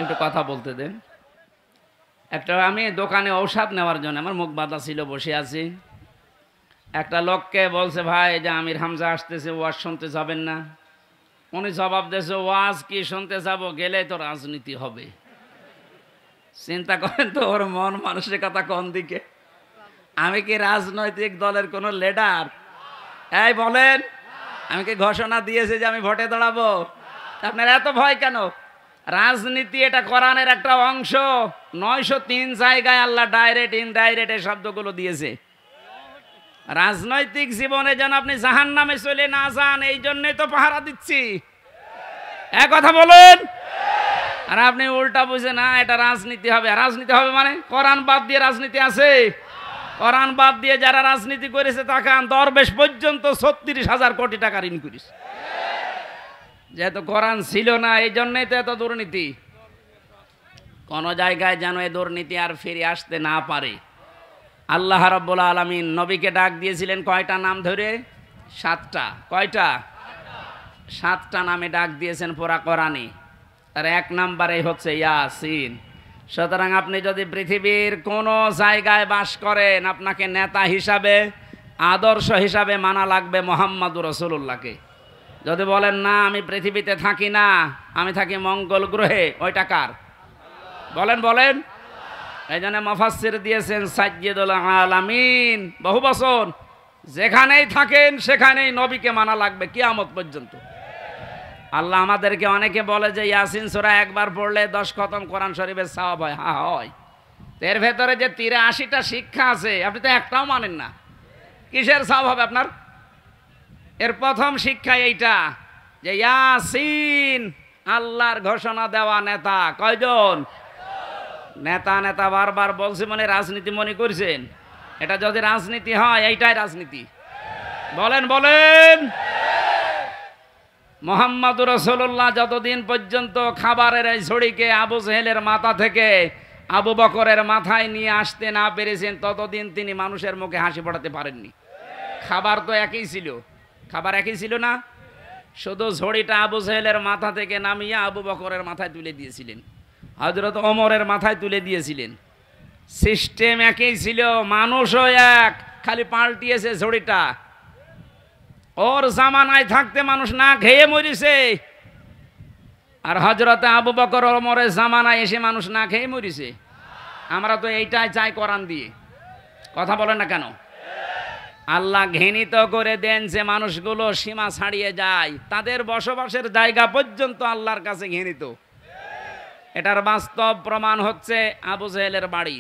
একটু কথা বলতে দেন। একটা, আমি দোকানে ঔষধ নেওয়ার জন্য, আমার মুখ বাঁধা ছিল, বসে আছি। একটা লোককে বলছে, ভাই যে আমির হামজা আসতেছে, ওয়াজ শুনতে যাবেন না? উনি জবাব দিয়েছে, ওয়াজ কি শুনতে যাব, গেলে তো রাজনীতি হবে। চিন্তা করেন তো, ওর মন মানসিকতা কোন দিকে। আমি কি রাজনৈতিক দলের কোনো লিডার? এই বলেন, আমি কি ঘোষণা দিয়েছি যে আমি ভোটে দাঁড়াবো? আপনার এত ভয় কেন? রাজনীতি এটা কোরআনের একটা অংশ। 903 জায়গায় আল্লাহ ডাইরেক্ট ইনডাইরেক্ট এই শব্দগুলো দিয়েছে। রাজনৈতিক জীবনে যেন আপনি জাহান্নামে চলে না যান, এই জন্যই তো পাহারা দিচ্ছি। এক কথা বলুন। আর আপনি উল্টা বুঝে, না এটা রাজনীতি হবে। রাজনীতি হবে মানে কোরআন বাদ দিয়ে রাজনীতি আছে? কোরআন বাদ দিয়ে যারা রাজনীতি করেছে, তাকান, দরবেশ পর্যন্ত 36,000 কোটি টাকা ঋণ করেছে। যেহেতু কোরআন ছিল না, এই জন্যই তো এত দুর্নীতি। কোন জায়গায় যেন এই দুর্নীতি আর ফিরে আসতে না পারে। আল্লাহ রাব্বুল আলামিন নবীকে ডাক দিয়েছিলেন কয়টা নাম ধরে? 7টা। কয়টা? 7টা নামে ডাক দিয়েছেন পুরা কোরআনে। আর 1 নম্বরে হচ্ছে ইয়াসিন। সুতরাং আপনি যদি পৃথিবীর কোনো জায়গায় বাস করেন, আপনাকে নেতা হিসাবে, আদর্শ হিসাবে মানা লাগবে মুহাম্মদুর রাসূলুল্লাহকে। যদি বলেন না আমি পৃথিবীতে থাকি না, আমি থাকি মঙ্গল গ্রহে, ওইটা কার? বলেন বলেন। এই জন্য মুফাসসির দিয়েছেন সাইয়্যিদুল আলামিন, বহু বছর যেখানেই থাকেন সেখানেই নবীকে মানা লাগবে কিয়ামত পর্যন্ত। আল্লাহ আমাদেরকে, অনেকে বলে যে ইয়াসিন সূরা একবার পড়লে 10 খতম কোরআন শরীফের সওয়াব হয়। হ্যাঁ হয়। এর ভেতরে যে 83টা শিক্ষা আছে, আপনি তো একটাও মানেন না, কিসের সওয়াব হবে আপনার? এর প্রথম শিক্ষা এইটা যে ইয়াসিন আল্লাহর ঘোষণা দেওয়া নেতা। কয়জন? নেতা নেতা বারবার বলছে মানে রাজনীতি মনে করছেন? এটা যদি রাজনীতি হয় এইটাই রাজনীতি। বলেন বলেন। মুহাম্মদুর রাসূলুল্লাহ যতদিন পর্যন্ত খাবারের এই ঝুড়িকে আবু জেহেলের মাথা থেকে আবু বকরের মাথায় নিয়ে আসতে না পেরেছেন ততদিন তিনি মানুষের মুখে হাসি ফোটাতে পারেননি। খাবার তো একই ছিল, খাবার একই ছিল না, শুধু ঝুড়িটা আবু জেহেলের মাথা থেকে নামিয়ে আবু বকরের মাথায় তুলে দিয়েছিলেন, হযরত ওমরের মাথায় তুলে দিয়েছিলেন। সিস্টেম একই ছিল, মানুষও এক, খালি পাল্টিয়েছে ঝুড়িটা। ওর জামানায় থাকতে মানুষ না খেয়ে মরিছে, আর হযরতে আবু বকর ওমরের জামানায় এসে মানুষ না খেয়ে মরিছে। আমরা তো এইটাই চাই কোরআন দিয়ে। কথা বলেন না কেন? আল্লাহ ঘৃণিত করে দেন যে মানুষগুলো সীমা ছাড়িয়ে যায়, তাদের বসবাসের জায়গা পর্যন্ত আল্লাহর কাছে ঘৃণিত। এটার বাস্তব প্রমাণ হচ্ছে আবু জেহেলের বাড়ি।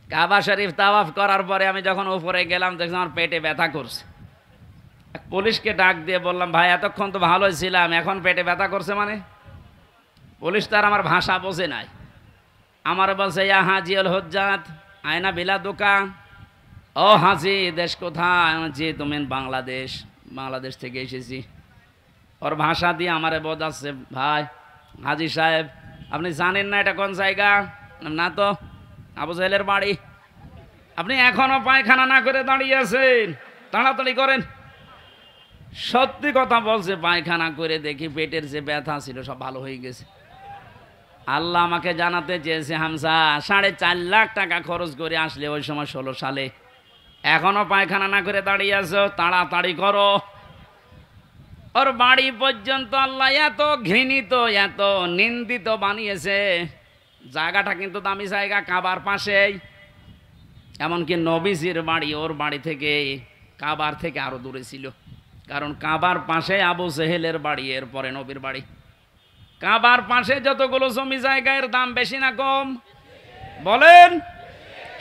কাবা শরীফ তাওয়াফ করার পরে আমি যখন উপরে গেলাম দেখলাম আমার পেটে ব্যথা করছে। পুলিশকে ডাক দিয়ে বললাম, ভাই এতক্ষণ তো ভালোই ছিলাম, এখন পেটে ব্যথা করছে মানে? পুলিশ তার আমার ভাষা বোঝে নাই, আমার বলছে ইয়া হাজি আল হুজ্জাত আয়না বিলা দোকা। ও হাজি, দেশ কোথায়? জি তুমি বাংলাদেশ, বাংলাদেশ থেকে এসেছি। ওর ভাষা দিয়ে আমারে বোঝাচ্ছে, ভাই হাজি সাহেব আপনি জানেন না এটা কোন জায়গা? না তো, আবু জেহেলের বাড়ি। আপনি এখনো পায়খানা না করে দাঁড়িয়ে আছেন, তাড়াতাড়ি করেন। সত্যি কথা বলছে, পায়খানা করে দেখি পেটের যে ব্যথা ছিল সব ভালো হয়ে গেছে। আল্লাহ আমাকে জানাতে চেয়েছে, হামজা 4.5 লাখ টাকা খরচ করে আসলে ওই সময় 16 সালে, এখনো পায়খানা না করে দাঁড়িয়ে আছো, তাড়াতাড়ি করো। ওর বাড়ি পর্যন্ত আল্লাহ এত ঘৃণিত এত নিন্দিত বানিয়েছে। জায়গাটা কিন্তু দামি জায়গা, কাবার পাশেই। এমনকি নবীজির বাড়ি ওর বাড়ি থেকে কাবার থেকে আরো দূরে ছিল, কারণ কাবার পাশে আবু জেহেলের বাড়ি, এরপরে নবীর বাড়ি। কাবার পাশে যতগুলো জমি জায়গার দাম বেশি না কম? বলেন।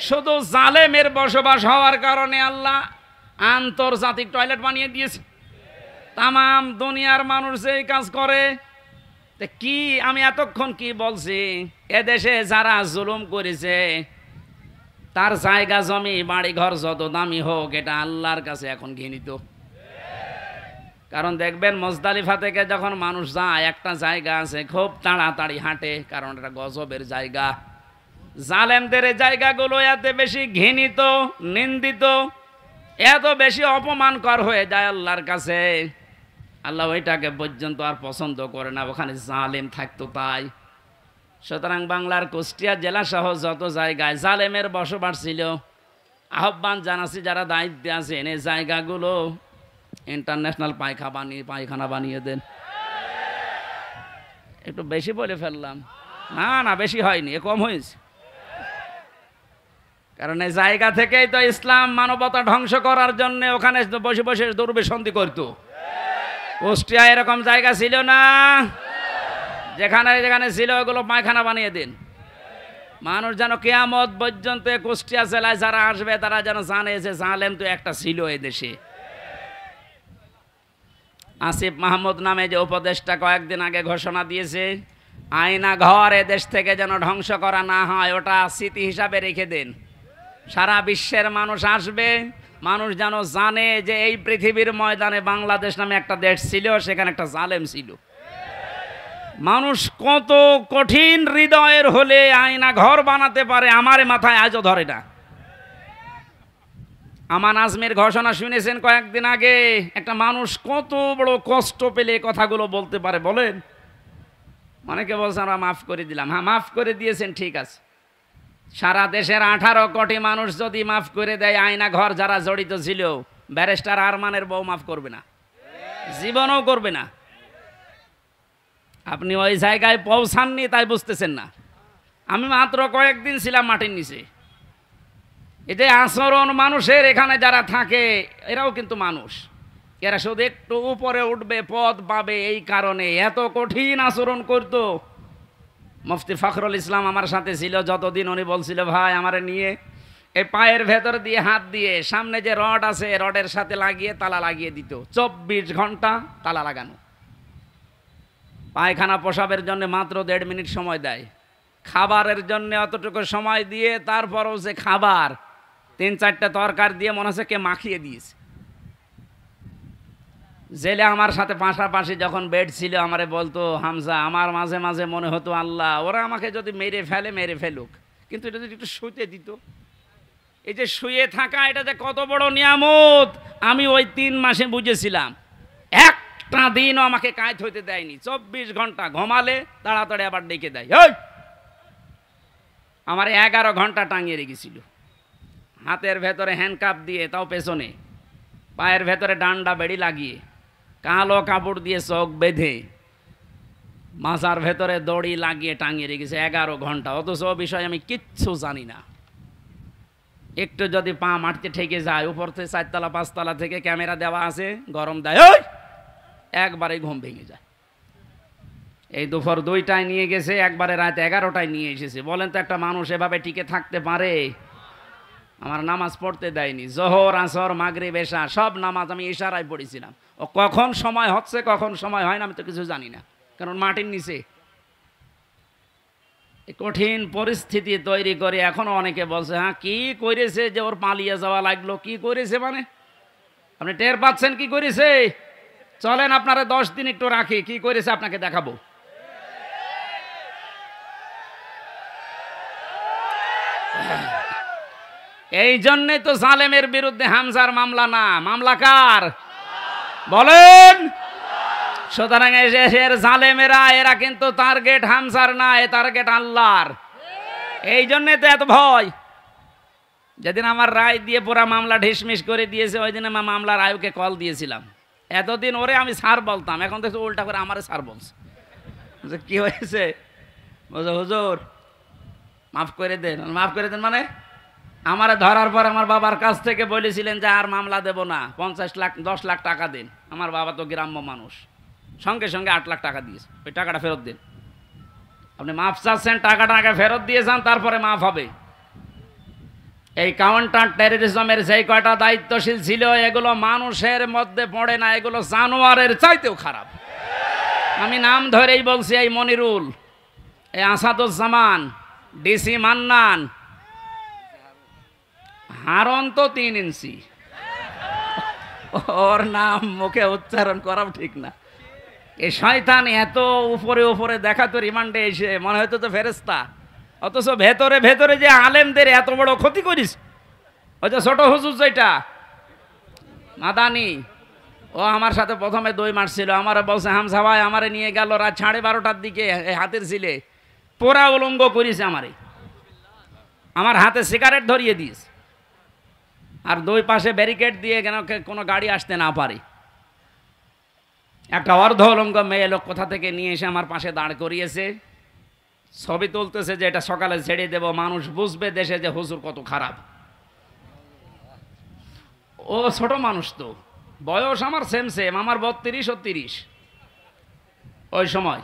শুধু জালেমের বসবাস হওয়ার কারণে আল্লাহ আন্তর্জাতিক টয়লেট বানিয়ে দিয়েছে। তামাম দুনিয়ার মানুষ এই কাজ করে। কি আমি এতক্ষণ কি বলছি? এদেশে যারা জুলুম করেছে তার জায়গা জমি বাড়ি ঘর যত দামি হোক, এটা আল্লাহর কাছে এখন ঘৃণিত। কারণ দেখবেন মুজদালিফা থেকে যখন মানুষ যায়, একটা জায়গা আছে খুব তাড়াতাড়ি হাঁটে, কারণ এটা গজবের জায়গা। জালেমদের এই জায়গাগুলো এত বেশি ঘৃণিত, নিন্দিত, এত বেশি অপমানকর হয়ে যায় আল্লাহর কাছে, আল্লাহ ওইটাকে পর্যন্ত আর পছন্দ করে না, ওখানে জালেম থাকতো তাই। সুতরাং বাংলার কুষ্টিয়া জেলা সহ যত জায়গায় জালেমের বসবাস ছিল, আহ্বান জানাচ্ছি যারা দায়িত্বে আছেন এই জায়গাগুলো ইন্টারন্যাশনাল পায়খানা বানিয়ে দেন। একটু বেশি বলে ফেললাম? না না, বেশি হয়নি, কম হয়েছে। কারণ এই জায়গা থেকেই তো ইসলাম মানবতা ধ্বংস করার জন্য ওখানে বসে বসে দুর্বিসন্ধি করতো। কুষ্টিয়া এরকম জায়গা ছিল না, যেখানে যেখানে ছিল ওগুলো পায়খানা বানিয়ে দিন। মানুষ যেন কিয়ামত পর্যন্ত কুষ্টিয়া জেলায় যারা আসবে তারা যেন জানে যে জালেম তো একটা ছিল এই দেশে। আসিফ মাহমুদ নামে যে উপদেষ্টা কয়েকদিন আগে ঘোষণা দিয়েছে, আয়না ঘর এদেশ থেকে যেন ধ্বংস করা না হয়, ওটা স্মৃতি হিসাবে রেখে দেন। সারা বিশ্বের মানুষ আসবে, মানুষ যেন জানে যে এই পৃথিবীর ময়দানে বাংলাদেশ নামে একটা দেশ ছিল, সেখানে একটা জালেম ছিল। মানুষ কত কঠিন হৃদয়ের হলে আয়না ঘর বানাতে পারে, আমার মাথায় আজও ধরে না। আমান আজমের ঘোষণা শুনেছেন কয়েকদিন আগে? একটা মানুষ কত বড় কষ্ট পেলে কথাগুলো বলতে পারে বলেন? অনেকে বলছেন আমরা মাফ করে দিলাম। হ্যাঁ, মাফ করে দিয়েছেন, ঠিক আছে। সারা দেশের 18 কোটি মানুষ যদি মাফ করে দেয়, আয়না ঘর যারা জড়িত ছিল, ব্যারিস্টার আরমানের বউ মাফ করবে না, জীবনও করবে না। আপনি ওই জায়গায় পৌঁছাননি তাই বুঝতেছেন না। আমি মাত্র কয়েকদিন ছিলাম মাটির নিচে। এতে আচরণ মানুষের, এখানে যারা থাকে এরাও কিন্তু মানুষ, এরা শুধু একটু উপরে উঠবে, পদ পাবে, এই কারণে এত কঠিন আচরণ করতো। মুফতি ফখরুল ইসলাম আমার সাথে ছিল যতদিন, উনি বলছিল ভাই আমারে নিয়ে এই পায়ের ভেতর দিয়ে হাত দিয়ে সামনে যে রড আছে রডের সাথে লাগিয়ে তালা লাগিয়ে দিত, 24 ঘন্টা তালা লাগানো। পায়খানা প্রসাবের জন্য মাত্র 1.5 মিনিট সময় দেয়। খাবারের জন্য অতটুকু সময় দিয়ে তারপরও সে খাবার 3-4টা তরকার দিয়ে মনে হচ্ছে কে মাখিয়ে দিয়েছে। জেলে আমার সাথে পাশাপাশি যখন বেড ছিল আমারে বলতো, হামজা আমার মাঝে মাঝে মনে হতো আল্লাহ ওরা আমাকে যদি মেরে ফেলে মেরে ফেলুক, কিন্তু এটা যদি একটু শুতে দিত। এই যে শুয়ে থাকা এটা যে কত বড় নিয়ামত আমি ওই 3 মাসে বুঝেছিলাম। একটা দিনও আমাকে কাজ হইতে দেয়নি। 24 ঘন্টা ঘুমালে তাড়াতাড়ি আবার ডেকে দেয়। ওই আমার 11 ঘন্টা টাঙিয়ে রেখেছিল, হাতের ভেতরে হ্যান্ডকাপ দিয়ে, তাও পেছনে, পায়ের ভেতরে ডান্ডা বেড়ি লাগিয়ে, কালো কাপড় দিয়ে চোখ বেঁধে, মাথার ভেতরে দড়ি লাগিয়ে টাঙিয়ে রেখেছে 11 ঘন্টা। অথচ ও বিষয়ে আমি কিচ্ছু জানি না। একটু যদি পা মাটিতে ঠেকে যায়, উপর থেকে 4 তলা 5 তলা থেকে ক্যামেরা দেওয়া আছে, গরম দেয়, ওই একবারে ঘুম ভেঙে যায়। এই দুপুর 2টায় নিয়ে গেছে, একবারে রাত 11টায় নিয়ে এসেছে। বলেন তো একটা মানুষ এভাবে টিকে থাকতে পারে? আমার নামাজ পড়তে দেয়নি। জোহর, আসর, মাগরিব, এশা সব নামাজ আমি ইশারায় পড়েছিলাম। ও কখন সময় হচ্ছে কখন সময় হয় না আমি তো কিছু জানি না, কারণ মাটির নিচে। কঠিন পরিস্থিতি তৈরি করে এখনো অনেকে বলছে, হ্যাঁ কি করেছে যে ওর পালিয়ে যাওয়া লাগলো? কি করেছে মানে আপনি টের পাচ্ছেন কি করেছে? চলেন আপনারা 10 দিন একটু রাখি, কি করেছে আপনাকে দেখাবো। এই জন্যই তো জালেমের বিরুদ্ধে হামজার মামলা না, মামলা কার বলেন? সুতরাং এর জালেমেরা এরা কিন্তু টার্গেট হামজার না, এ টার্গেট আল্লাহর। এই জন্যে তো এত ভয়। যেদিন আমার রায় দিয়ে পুরা মামলা ঢিসমিস করে দিয়েছে, ওই দিন আমার মামলার আয়ুকে কল দিয়েছিলাম। এতদিন ওরে আমি স্যার বলতাম, এখন তো উল্টা করে আমারে স্যার বলছে। কি হয়েছে? বলছে হুজুর মাফ করে দেন। মাফ করে দেন মানে? আমারে ধরার পর আমার বাবার কাছ থেকে বলেছিলেন যে আর মামলা দেব না, 50 লাখ 10 লাখ টাকা দেন। আমার বাবা তো গ্রাম্য মানুষ, সঙ্গে সঙ্গে 8 লাখ টাকা দিয়েছে। ওই টাকাটা ফেরত দেন। আপনি মাফ চাচ্ছেন, টাকাটা আগে ফেরত দিয়ে যান, তারপরে মাফ হবে। এই কাউন্টার টেররিজমের যেই কয়টা দায়িত্বশীল ছিল এগুলো মানুষের মধ্যে পড়ে না, এগুলো জানোয়ারের চাইতেও খারাপ। আমি নাম ধরেই বলছি, এই মনিরুল, এই আসাদুজ্জামান, ডিসি মান্নান, হারন তো 3 ইঞ্চি, ওর নাম মুখে উচ্চারণ করাও ঠিক না। এই শয়তান এত উপরে উপরে দেখাতো, রিমান্ডে এসে মনে হয়তো তো ফেরেস্তা, অথচ ভেতরে ভেতরে যে আলেমদের এত বড় ক্ষতি করিস। ওই যে ছোট হুজুর যেটা মাদানি, ও আমার সাথে প্রথমে 2 মাস ছিল। আমার বলছে হামজা ভাই আমারে নিয়ে গেল রাত 12:30টার দিকে, হাতের ছিলে পোড়া উলঙ্গ করিস আমারে, আমার হাতে সিগারেট ধরিয়ে দিস, আর 2 পাশে ব্যারিকেড দিয়ে কেন কোনো গাড়ি আসতে না পারে। একটা অর্ধ উলঙ্গ মেয়ে লোক কোথা থেকে নিয়ে এসে আমার পাশে দাঁড় করিয়েছে, ছবি তুলতেছে যে এটা সকালে ছেড়ে দেব, মানুষ বুঝবে দেশে যে হুজুর কত খারাপ। ও ছোট মানুষ তো, বয়স আমার সেম সেম, আমার 32 ও 30। ওই সময়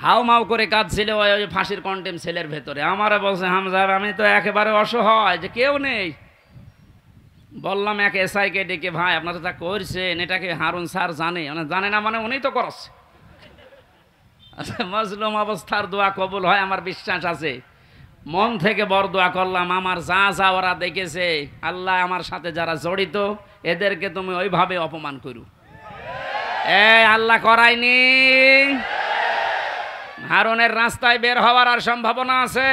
হাউ মাউ করে কাঁদছিল ওই ফাঁসির কন্টেম সেলের ভেতরে। আমারে বলছে হামজা আমি তো একেবারে অসহায়, যে কেউ নেই। বললাম এক এসআইকে ডেকে, ভাই আপনারা তো তা করছেন, এটাকে হারুন স্যার জানে? জানে না মানে উনি তো করছে। মজলুম অবস্থার দোয়া কবুল হয় আমার বিশ্বাস আছে। মন থেকে বড় দোয়া করলাম, আমার যা যা ওরা দেখেছে, আল্লাহ আমার সাথে যারা জড়িত এদেরকে তুমি ওইভাবে অপমান করু। আল্লাহ করায়নি। হারুনের রাস্তায় বের হওয়ার আর সম্ভাবনা আছে?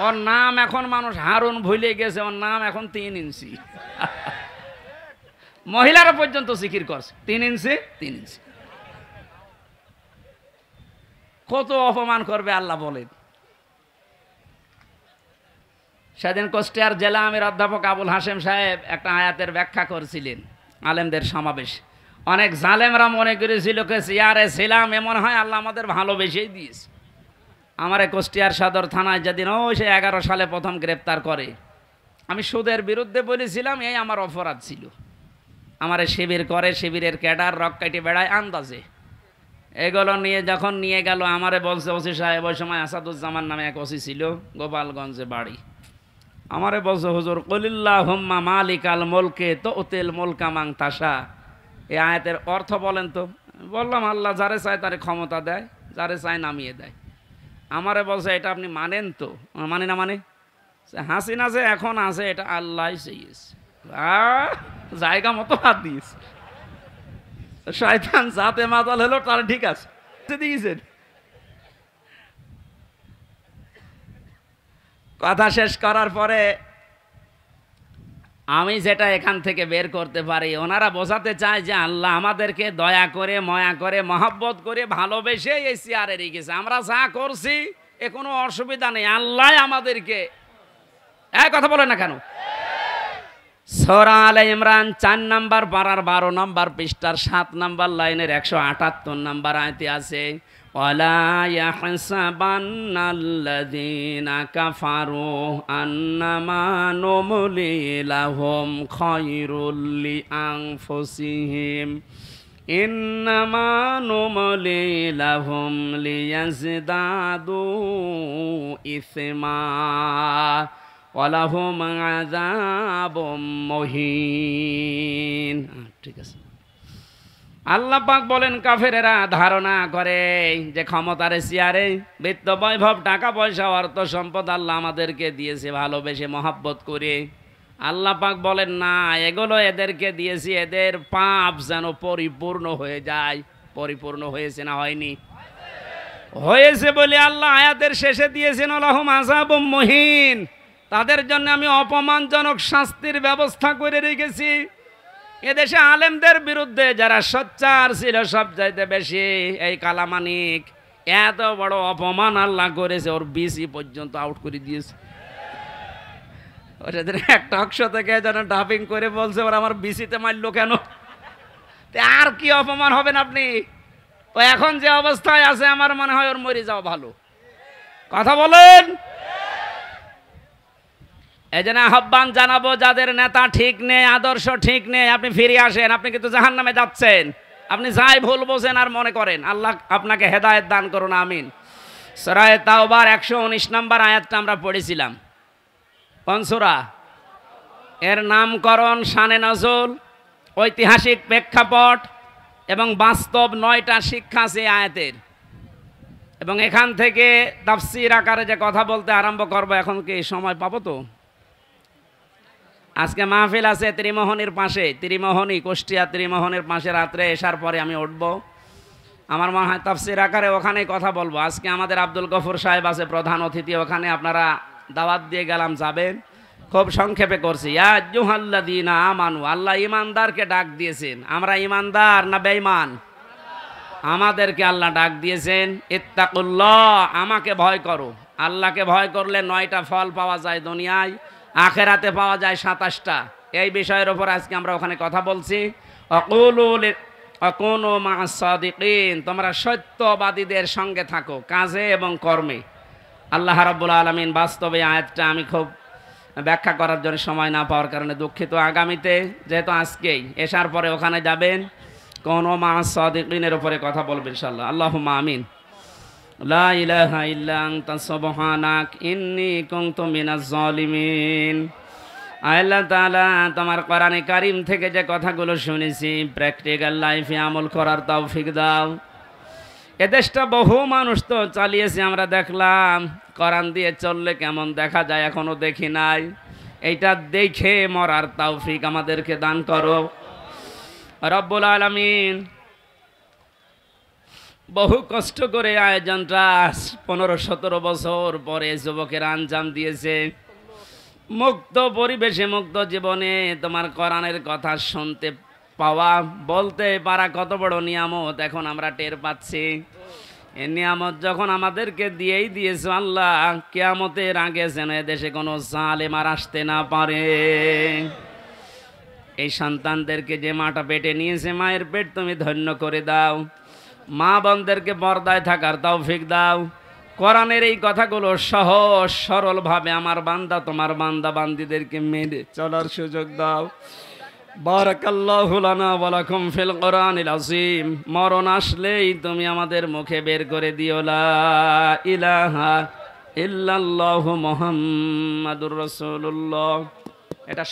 ওর নাম এখন মানুষ হারুন ভুলে গেছে, ওর নাম এখন 3 ইঞ্চি। মহিলারা পর্যন্ত জিকির করছে 3 ইঞ্চি 3 ইঞ্চি। কত অপমান করবে আল্লাহ বলেন। সেদিন কুষ্টিয়ার জেলা আমির অধ্যাপক আবুল হাশেম সাহেব একটা আয়াতের ব্যাখ্যা করছিলেন আলেমদের সমাবেশ। অনেক জালেমরা মনে করেছিল ইয়ারে ছিলাম, এমন হয় আল্লাহ আমাদের ভালোবেসেই দিয়েছে। আমারে কুষ্টিয়ার সদর থানায় যেদিন সে 11 সালে প্রথম গ্রেপ্তার করে, আমি সুদের বিরুদ্ধে বলেছিলাম, এই আমার অপরাধ ছিল। আমারে শিবির করে, শিবিরের ক্যাডার রক কাটি বেড়ায় আন্দাজে। এগুলো নিয়ে যখন নিয়ে গেল, আমারে বলছে ওসি সাহেব, ওই সময় আসাদুজ্জামান নামে এক ওসি ছিল, গোপালগঞ্জে বাড়ি। আমারে বলছে হুজুর কুলিল্লাহুম্মা মালিকাল মুলকে তুতিল মুলকা মান তাশা, এই আয়াতের অর্থ বলেন তো। বললাম আল্লাহ যারে চায় তারে ক্ষমতা দেয়, যারে চায় নামিয়ে দেয়। আমারে বলছে এটা আপনি মানেন তো? মানে না মানে? হাসিনা যে এখন আছে এটা আল্লাহ চেয়েছে, জায়গা মতো হাত দিয়েছে। শয়তান যাতে মাতাল হলো তার ঠিক আছে দিয়েছেন। কথা শেষ করার পরে আমি যেটা এখান থেকে বের করতে পারি, ওনারা বোঝাতে চায় যে আল্লাহ আমাদেরকে দয়া করে, ময়া করে, মহব্বত করে, ভালোবেসে এই চেয়ারে রেখেছে। আমরা যা করছি এ কোনো অসুবিধা নেই, আল্লাহ আমাদেরকে। কথা বলে না কেন? সূরা আলে ইমরান 4 নম্বর পারার 12 নম্বর পৃষ্ঠার 7 নম্বর লাইনের 178 নম্বর আয়াতে আছে, ওয়ালা ইয়াহসাবান্নাল্লাযীনা কাফারু আন্নামা নুমলি লাহুম খায়রুল লিআনফুসিহিম ইন্নামা নুমলি লাহুম লিয়াজদাদু ইসমা ওয়ালাহুম আযাবুম মুহিন। ঠিক আছে। আল্লাহ পাক বলেন কাফেরেরা ধারণা করে যে ক্ষমতার চেয়ারে বিত্ত বৈভব, টাকা পয়সা, অর্থ সম্পদ আল্লাহ আমাদেরকে দিয়েছে ভালোবেসে মহব্বত করে। আল্লাহ পাক বলেন না, এগুলো এদেরকে দিয়েছি এদের পাপ যেন পরিপূর্ণ হয়ে যায়। পরিপূর্ণ হয়েছে না হয়নি? হয়েছে বলে আল্লাহ আয়াতের শেষে দিয়েছেন ওয়ালাহুম আযাবুম মুহিন, তাদের জন্য আমি অপমানজনক শাস্তির ব্যবস্থা করে রেখেছি। এদেশে আলেমদের বিরুদ্ধে যারা সোচ্চার ছিল সবচাইতে বেশি, এই কালামানিক এত বড় অপমান আল্লাহ করেছে, ওর বিসি পর্যন্ত আউট করে দিয়েছে। সেদিন একটা অক্ষ থেকে যেন ডাবিং করে বলছে ওরা আমার বিসিতে মারলো কেন? আর কি অপমান হবেন আপনি? ও এখন যে অবস্থায় আছে আমার মনে হয় ওর মরে যাওয়া ভালো। কথা বলেন। এই জন্য আহ্বান জানাবো, যাদের নেতা ঠিক নেই, আদর্শ ঠিক নেই, আপনি ফিরে আসেন। আপনি কিন্তু জাহান্নামে যাচ্ছেন। আপনি যাই ভুল বোঝেন আর মনে করেন। আল্লাহ আপনাকে হেদায়েত দান করুন, আমিন। সূরা তাওবার 119 নম্বর আয়াতটা আমরা পড়েছিলাম। কোন সূরা? এর নামকরণ, শানে নজুল, ঐতিহাসিক প্রেক্ষাপট এবং বাস্তব 9টা শিক্ষা আছে আয়াতের। এবং এখান থেকে তাফসীর আকারে যে কথা বলতে আরম্ভ করব, এখন কি সময় পাবো? তো আজকে মাহফিল আছে ত্রিমোহনীর পাশে, ত্রিমোহনী, কুষ্টিয়া ত্রিমোহনীর পাশে। রাত্রে এসার পরে আমি উঠবো, আমার মনে হয় তাফসীর আকারে ওখানেই কথা বলবো। আজকে আমাদের আব্দুল গফুর সাহেব আছে প্রধান অতিথি, ওখানে আপনারা দাওয়াত দিয়ে গেলাম, যাবেন। খুব সংক্ষেপে করছি। ইয়া আইয়ুহাল্লাযীনা আমানু, আল্লাহ ইমানদারকে ডাক দিয়েছেন। আমরা ইমানদার না বেঈমান? আমাদেরকে আল্লাহ ডাক দিয়েছেন ইত্তাকুল্লাহ, আমাকে ভয় করো। আল্লাহকে ভয় করলে 9টা ফল পাওয়া যায় দুনিয়ায়, আখেরাতে পাওয়া যায় 27টা। এই বিষয়ের উপর আজকে আমরা ওখানে কথা বলছি। অকুনু মা'আস সাদিকিন, তোমরা সত্যবাদীদের সঙ্গে থাকো কাজে এবং কর্মে। আল্লাহ রাব্বুল আলামিন বাস্তবে আয়াতটা আমি খুব ব্যাখ্যা করার জন্য সময় না পাওয়ার কারণে দুঃখিত। আগামীতে যেহেতু আজকেই এসার পরে ওখানে যাবেন, কোন মা'আস সাদিকিনের উপরে কথা বলবেন ইনশাআল্লাহ। আল্লাহুম্মা আমিন। লা ইলাহা ইল্লা আনতা সুবহানাক ইন্নী কুনতু মিনাজ জালিমিন। আল্লাহ তাআলা, তোমার কোরআনে কারীম থেকে যে কথাগুলো শুনেছি প্র্যাকটিক্যাল লাইফে আমল করার তৌফিক দাও। এদেশটা বহু মানুষ তো চালিয়েছে, আমরা দেখলাম। কোরআন দিয়ে চললে কেমন দেখা যায় এখনো দেখি নাই। এইটা দেখে মরার তৌফিক আমাদেরকে দান করো রব্বুল আলামিন। বহু কষ্ট করে আয়োজনটা 15-17 বছর পরে যুবকেরা আঞ্জাম দিয়েছে। মুক্ত পরিবেশে, মুক্ত জীবনে তোমার কোরআনের কথা শুনতে পাওয়া, বলতে পারা কত বড় নিয়ামত এখন আমরা টের পাচ্ছি। এই নিয়ামত যখন আমাদেরকে দিয়েই দিয়েছো আল্লাহ, কিয়ামতের আগে যেন এদেশে কোনো জালেম আর আসতে না পারে। এই সন্তানদেরকে যে মাটা পেটে নিয়েছে, মায়ের পেট তুমি ধন্য করে দাও। মা বোনদেরকে পর্দায় থাকার তৌফিক দাও। কোরআনের এই কথাগুলো সহজ সরলভাবে আমার বান্দা, তোমার বান্দা বান্দীদেরকে মেনে চলার সুযোগ দাও। বারাকাল্লাহু লানা ওয়া লাকুম ফিল কোরআনিল আযীম। মরণ আসলেই তুমি আমাদের মুখে বের করে দিও লা ইলাহা ইল্লাল্লাহু মুহাম্মাদুর রাসূলুল্লাহ। এটা